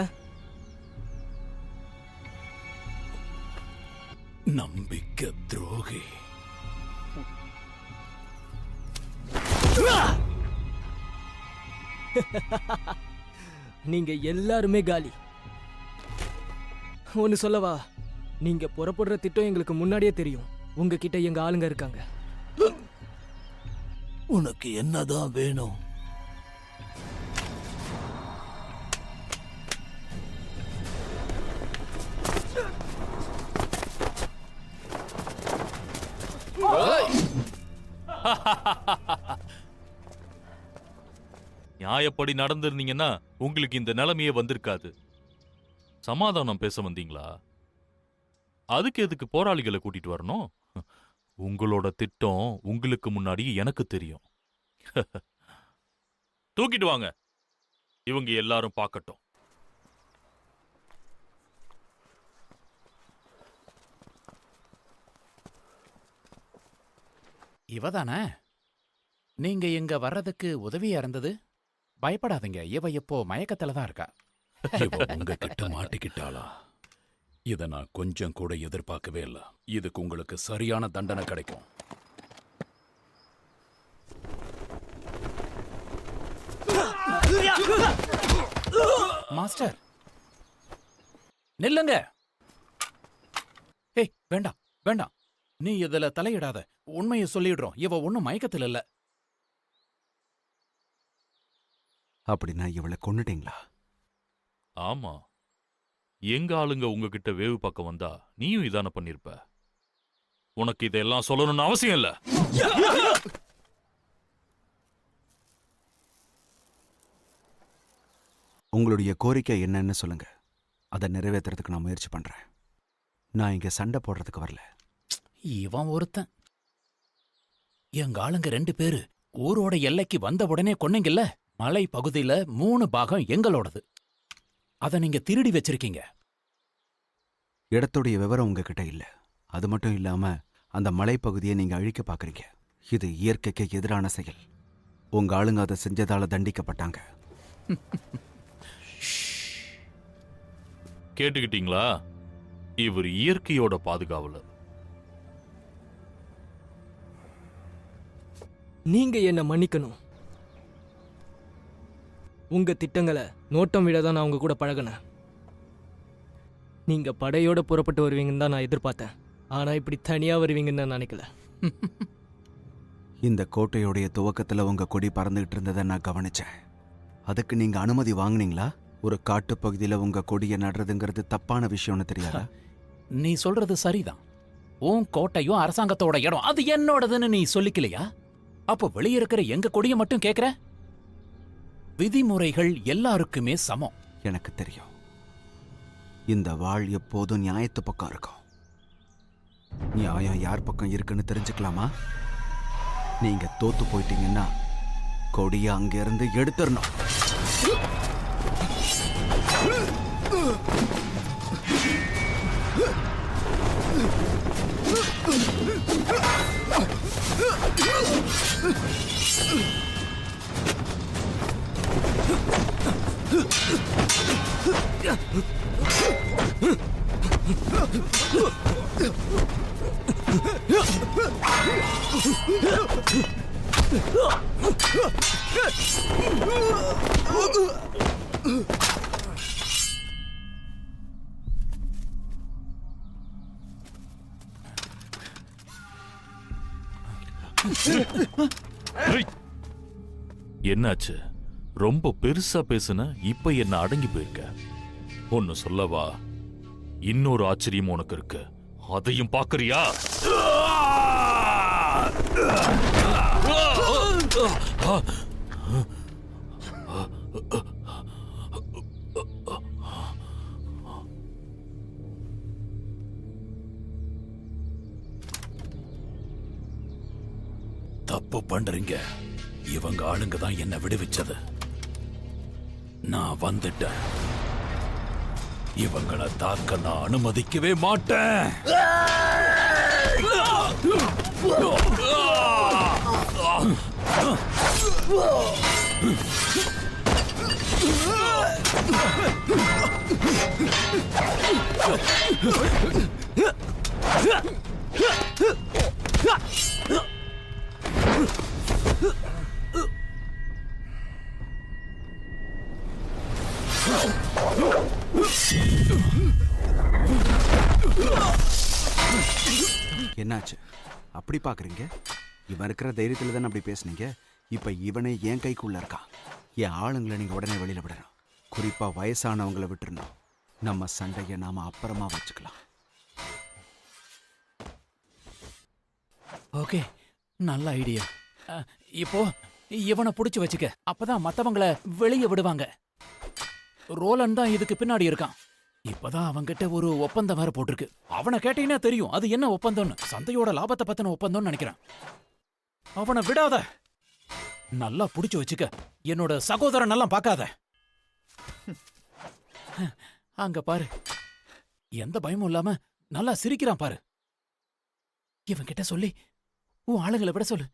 நம்பிக்கை துரோகி. நீங்க எல்லாருமே காலி. ஒன்னு சொல்லவா? நீங்க புறப்படுற திட்டம் எங்களுக்கு முன்னாடியே தெரியும். உங்ககிட்ட எங்க ஆளுங்க இருக்காங்க. உனக்கு என்னதான் வேணும்? நியாயப்படி நடந்திருந்தீங்கன்னா உங்களுக்கு இந்த நிலைமையே வந்திருக்காது. சமாதானம் பேச வந்தீங்களா? அதுக்கு எதுக்கு போராளிகளை கூட்டிட்டு வரணும்? உங்களோட திட்டம் உங்களுக்கு முன்னாடி எனக்கு தெரியும். தூக்கிட்டு வாங்க, இவங்க எல்லாரும் பார்க்கட்டும். இவதானே நீங்க இங்க வர்றதுக்கு உதவியா இருந்தது? பயப்படாதீங்க, இவ இப்போ மயக்கத்துல தான் இருக்கா. இவ உங்ககிட்ட மாட்டிக்கிட்டாளா? இத நான் கொஞ்சம் கூட எதிர்பார்க்கவே இல்ல. இதுக்கு உங்களுக்கு சரியான தண்டனை கிடைக்கும். மாஸ்டர் நில்லுங்க. ஏய் வேண்டாம் வேண்டாம், நீ இதுல தலையிடாத. உண்மையை சொல்லிடுறோம், இவ ஒண்ணும் மயக்கத்துல இல்ல. அப்படின்னா இவளை கொன்னுட்டீங்களா? ஆமா, எங்க ஆளுங்க உங்ககிட்ட வேவு பக்கம் வந்தா நீயும் இதான பண்ணிருப்ப. உனக்கு இதெல்லாம் சொல்லணும்னு அவசியம் இல்ல. உங்களுடைய கோரிக்கை என்னன்னு சொல்லுங்க, அதை நிறைவேற்றுறதுக்கு நான் முயற்சி பண்றேன். நான் இங்க சண்டை போடுறதுக்கு வரல. இவன் ஒருத்தன். எங்க ஆளுங்க 2 பேரு ஊரோட எல்லைக்கு வந்த உடனே கொன்னீங்கல்ல, மலை பகுதியில 3 பாகம் எங்களோடது. அத நீங்க திருடி வச்சிருக்கீங்க. இடத்துடைய விவரம் உங்ககிட்ட இல்ல. அது மட்டும் இல்லாம அந்த மலைப்பகுதியை நீங்க அழிக்க பாக்குறீங்க. இது இயற்கைக்கு எதிரான செயல். உங்க ஆளுங்க அதை செஞ்சதால தண்டிக்கப்பட்டாங்க. கேட்டுக்கிட்டீங்களா? இவர் இயற்கையோட பாதுகாவலர். நீங்க என்ன மன்னிக்கணும். உங்க திட்டங்களை நோட்டம் விட தான் நான் உங்க கூட பழகினேன். நீங்க படையோட புறப்பட்டு வருவீங்கன்னு தான் நான் எதிர்பார்த்தேன். ஆனா இப்படி தனியா வருவீங்கன்னு நான் நினைக்கல. இந்த கோட்டையுடைய துவக்கத்துல உங்க கொடி பறந்துகிட்டு இருந்ததை நான் கவனிச்சேன். அதுக்கு நீங்க அனுமதி வாங்குனீங்களா? ஒரு காட்டு பகுதியில உங்க கொடியை நடுறதுங்கிறது தப்பான விஷயம்னு தெரியாதா? நீ சொல்றது சரிதான். உன் கோட்டையும் அரசாங்கத்தோட இடம், அது என்னோடதுன்னு நீ சொல்லிக்கலையா? அப்போ வெளியே இருக்கிற எங்க கொடியை மட்டும் கேக்குற? விதிமுறைகள் எல்லாருக்குமே சமம். எனக்கு தெரியும். இந்த வாழ் எப்போதும் நியாயத்து பக்கம் இருக்கும். நியாயம் யார் பக்கம் இருக்குன்னு தெரிஞ்சுக்கலாமா? நீங்க தோத்து போயிட்டீங்கன்னா கொடியை அங்கிருந்து எடுத்துடணும். என்னாச்சு? ரொம்ப பெருசா பேசுன, இப்ப என்ன அடங்கி போயிருக்க. ஒன்னு சொல்லவா? இன்னொரு ஆச்சரியம் உனக்கு இருக்கு, அதையும் பாக்குறியா? தப்பு பண்றீங்க. இவங்க ஆளுங்க தான் என்ன விடுவிச்சது. நான் வந்துட்டேன். இவங்களை தாக்க நான் அனுமதிக்கவே மாட்டேன். என்னாச்சு அப்படி பாக்குறீங்க? இவன் இருக்கிற தைரியத்துல தானே அப்படி பேசுனீங்க. இப்ப இவனே என் கைக்குள்ள இருக்கான். என் ஆளுங்களை நீங்க உடனே வெளியில விடணும். குறிப்பா வயசானவங்களை விட்டுறணும். நம்ம சண்டையை நாம அப்புறமா வச்சுக்கலாம். ஓகே, நல்ல ஐடியா. இப்போ இவனை புடிச்சு வச்சுக்க, அப்பதான் மத்தவங்கள வெளியே விடுவாங்க. ரோலன் தான் இதுக்கு பின்னாடி இருக்கான். இப்பதான் அவன்கிட்ட ஒரு ஒப்பந்தம் வேற போட்டிருக்கு. அவனை கேட்டீங்கன்னா தெரியும் அது என்ன ஒப்பந்தம்னு. சந்தையோட லாபத்தை பத்தின ஒப்பந்தம்னு நினைக்கிறேன். அவனை விடாத, நல்லா புடிச்சு வச்சுக்க. என்னோட சகோதரன் எல்லாம் பார்க்காத. அங்க பாரு, எந்த பயமும் இல்லாம நல்லா சிரிக்கிறான் பாரு. இவன் கிட்ட சொல்லி உன் ஆளுங்களை விட சொல்லு.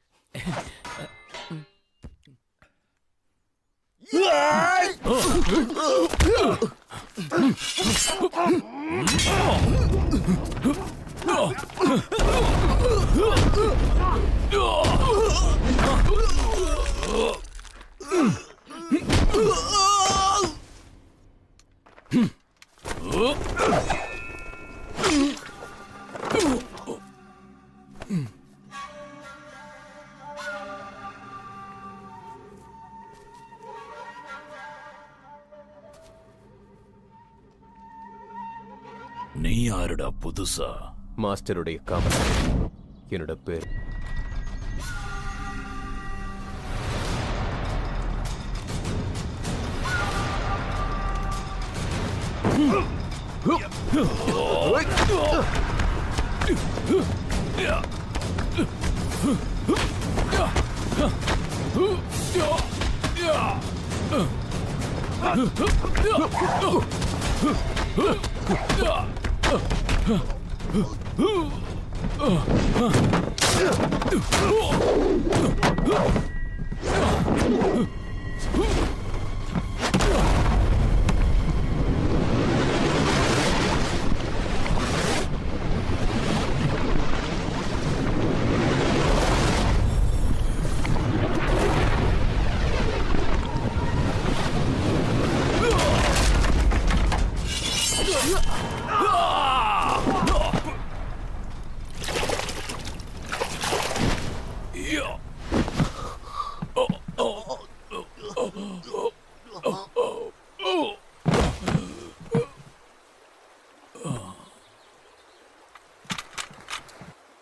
நீ யாருடா புதுசா? மாஸ்டருடைய காவல். என்னோட பேர்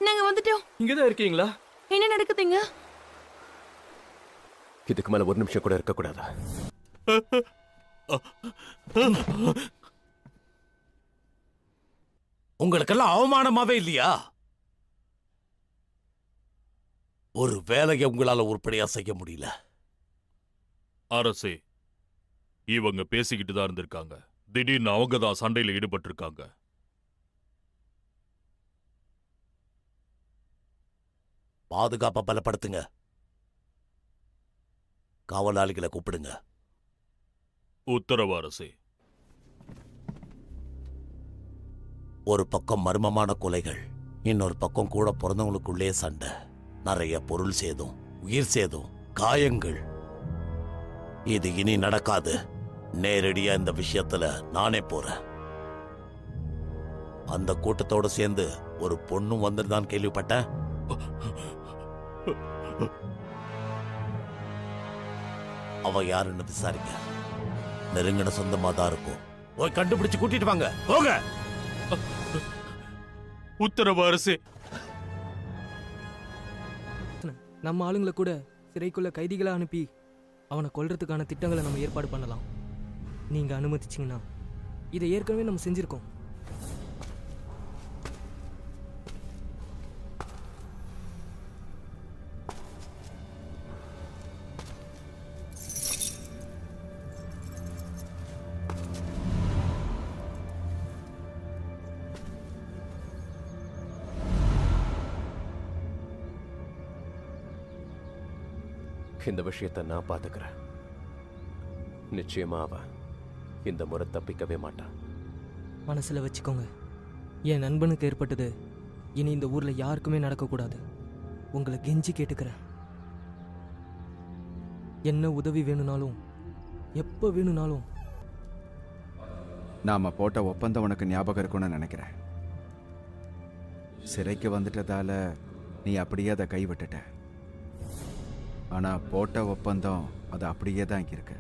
நாங்க வந்துட்டோம். இங்கதான் இருக்கீங்களா? என்ன நடக்குதுங்க? இதுக்கு மேல ஒரு நிமிஷம் கூட இருக்க கூடாதா? உங்களுக்கெல்லாம் அவமானமாவே இல்லையா? ஒரு வேலையை உங்களால உருப்படியா செய்ய முடியல. அரசே, இவங்க பேசிக்கிட்டு தான் இருந்திருக்காங்க. திடீர்னு அவங்க தான் சண்டையில ஈடுபட்டு இருக்காங்க. பாதுகாப்பை பலப்படுத்துங்க. காவலாளிகளை கூப்பிடுங்க. உத்தரவு அரசே. ஒரு பக்கம் மர்மமான கொலைகள், இன்னொரு பக்கம் கூட பிறந்தவங்களுக்குள்ளே சண்டை, நிறைய பொருள் சேதம், உயிர் சேதம், காயங்கள். இது இனி நடக்காது. நேரடியா இந்த விஷயத்துல நானே போறேன். அந்த கூட்டத்தோட சேர்ந்து ஒரு பொண்ணும் வந்துருதான் கேள்விப்பட்டேன். அவ யாருன்னு விசாரிங்க. நெருங்கின சொந்தமா தான் இருக்கும். போய் கண்டுபிடிச்சு கூட்டிட்டு வாங்க. போங்க. உத்தரவு அரசே. நம்ம ஆளுங்களை கூட சிறைக்குள்ள கைதிகளை அனுப்பி அவனை கொல்றதுக்கான திட்டங்களை நம்ம ஏற்பாடு பண்ணலாம். நீங்க அனுமதிச்சீங்கன்னா இதை ஏற்கனவே நம்ம செஞ்சிருக்கோம். இந்த விஷயத்தை நான் பாத்துக்கிறேன். நிச்சயமா அவன் இந்த முறை தப்பிக்கவே மாட்டான். மனசுல வச்சுக்கோங்க, என் நண்பனுக்கு ஏற்பட்டது இனி இந்த ஊர்ல யாருக்குமே நடக்கக்கூடாது. உங்களை கெஞ்சி கேட்டுக்கிறேன். என்ன உதவி வேணும்னாலும் எப்ப வேணும்னாலும். நாம போட்ட ஒப்பந்தம் உனக்கு ஞாபகம் இருக்கும்னு நினைக்கிறேன். சிறைக்கு வந்துட்டதால நீ அப்படியே அதை கைவிட்டுட்ட. ஆனா போட்ட ஒப்பந்தம் அது அப்படியே தான் இருக்கு.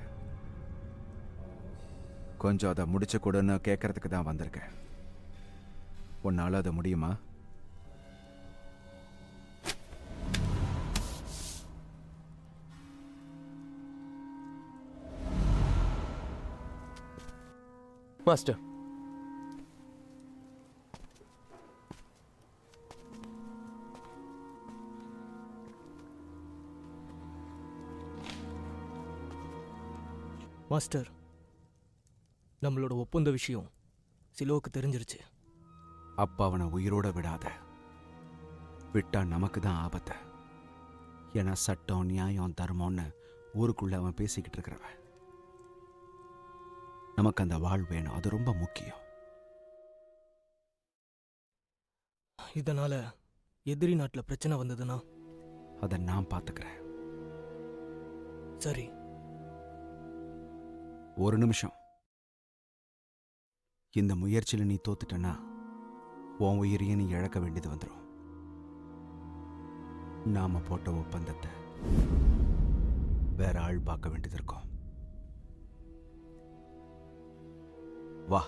கொஞ்சம் அதை முடிச்சு கொடுன்னு கேட்கறதுக்கு தான் வந்திருக்கேன். உன்னால அது முடியுமா? மாஸ்டர், மாஸ்டர், நம்மளோட ஒப்பந்த விஷயம் சிலோவுக்கு தெரிஞ்சிருச்சு. அப்ப அவனை உயிரோட விடாத. விட்டா நமக்கு தான் ஆபத்து. ஏன்னா சட்டம், நியாயம், தர்மம்னு ஊருக்குள்ள அவன் பேசிக்கிட்டு இருக்கிறவன். நமக்கு அந்த வாழ் வேணும், அது ரொம்ப முக்கியம். இதனால எதிரி நாட்டுல பிரச்சனை வந்ததுன்னா அதை நான் பார்த்துக்கிறேன். சரி. ஒரு நிமிஷம். இந்த முயற்சியில் நீ தோத்துட்டனா உன் உயிரையும் நீ இழக்க வேண்டியது வந்துடும். நாம போட்ட ஒப்பந்தத்தை வேற ஆள் பார்க்க வேண்டியது இருக்கும். வா.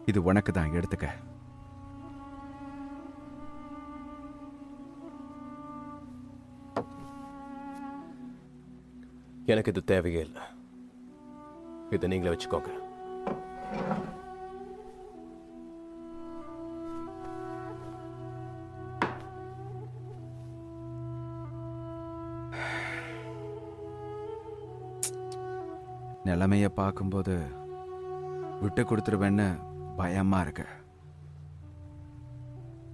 இது உனக்கு தான், எடுத்துக்க. எனக்கு இது தேவையே இல்லை. இதை நீங்களே வச்சுக்கோங்க. நிலைமைய பார்க்கும்போது விட்டு கொடுத்துருவேன்னு பயமா இருக்கு.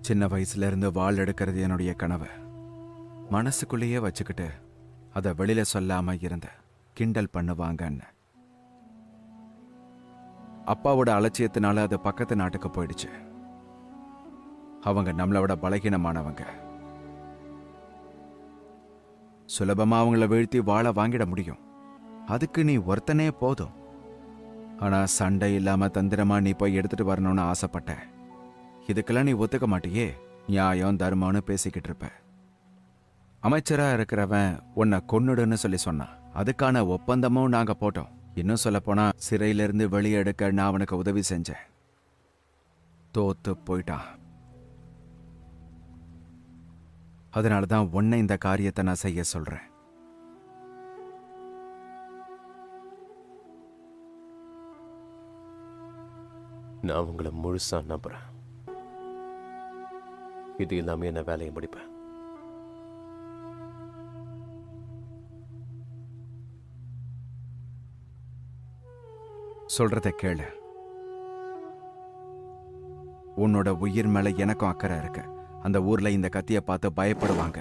சின்ன வயசுல இருந்து வாள் எடுக்கிறது என்னுடைய கனவு. மனசுக்குள்ளேயே வச்சுக்கிட்டு அதை வெளியில சொல்லாம இருந்த கிண்டல் பண்ணுவாங்கன்னு. அப்பாவோட அலட்சியத்தினால அது பக்கத்து நாட்டுக்கு போயிடுச்சு. அவங்க நம்மளோட பலகீனமானவங்க. சுலபமா அவங்கள வீழ்த்தி வாழ வாங்கிட முடியும். அதுக்கு நீ ஒருத்தனே போதும். ஆனா சண்டை இல்லாம தந்திரமா நீ போய் எடுத்துட்டு வரணும்னு ஆசைப்பட்ட. இதுக்கெல்லாம் நீ ஒத்துக்க மாட்டியே. நியாயம், தர்மம்னு பேசிக்கிட்டு இருப்ப. அமைச்சரா இருக்கிறவன் உன்னை கொன்னுடுன்னு சொல்லி சொன்னான். அதுக்கான ஒப்பந்தமும் நாங்க போட்டோம். இன்னும் சொல்லப்போனா சிறையிலிருந்து வெளியே எடுக்க நான் அவனுக்கு உதவி செஞ்சேன். தோத்து போயிட்டான். அதனாலதான் உன்னை இந்த காரியத்தை நான் செய்ய சொல்றேன். நான் உங்களை முழுசா நம்புறேன். இது இல்லாம என்ன வேலையை முடிப்பேன். சொல்றத கேளு. உன்னோட உயிர் மேல எனக்கும் அக்கறை இருக்கு. அந்த ஊர்ல இந்த கத்திய பார்த்து பயப்படுவாங்க.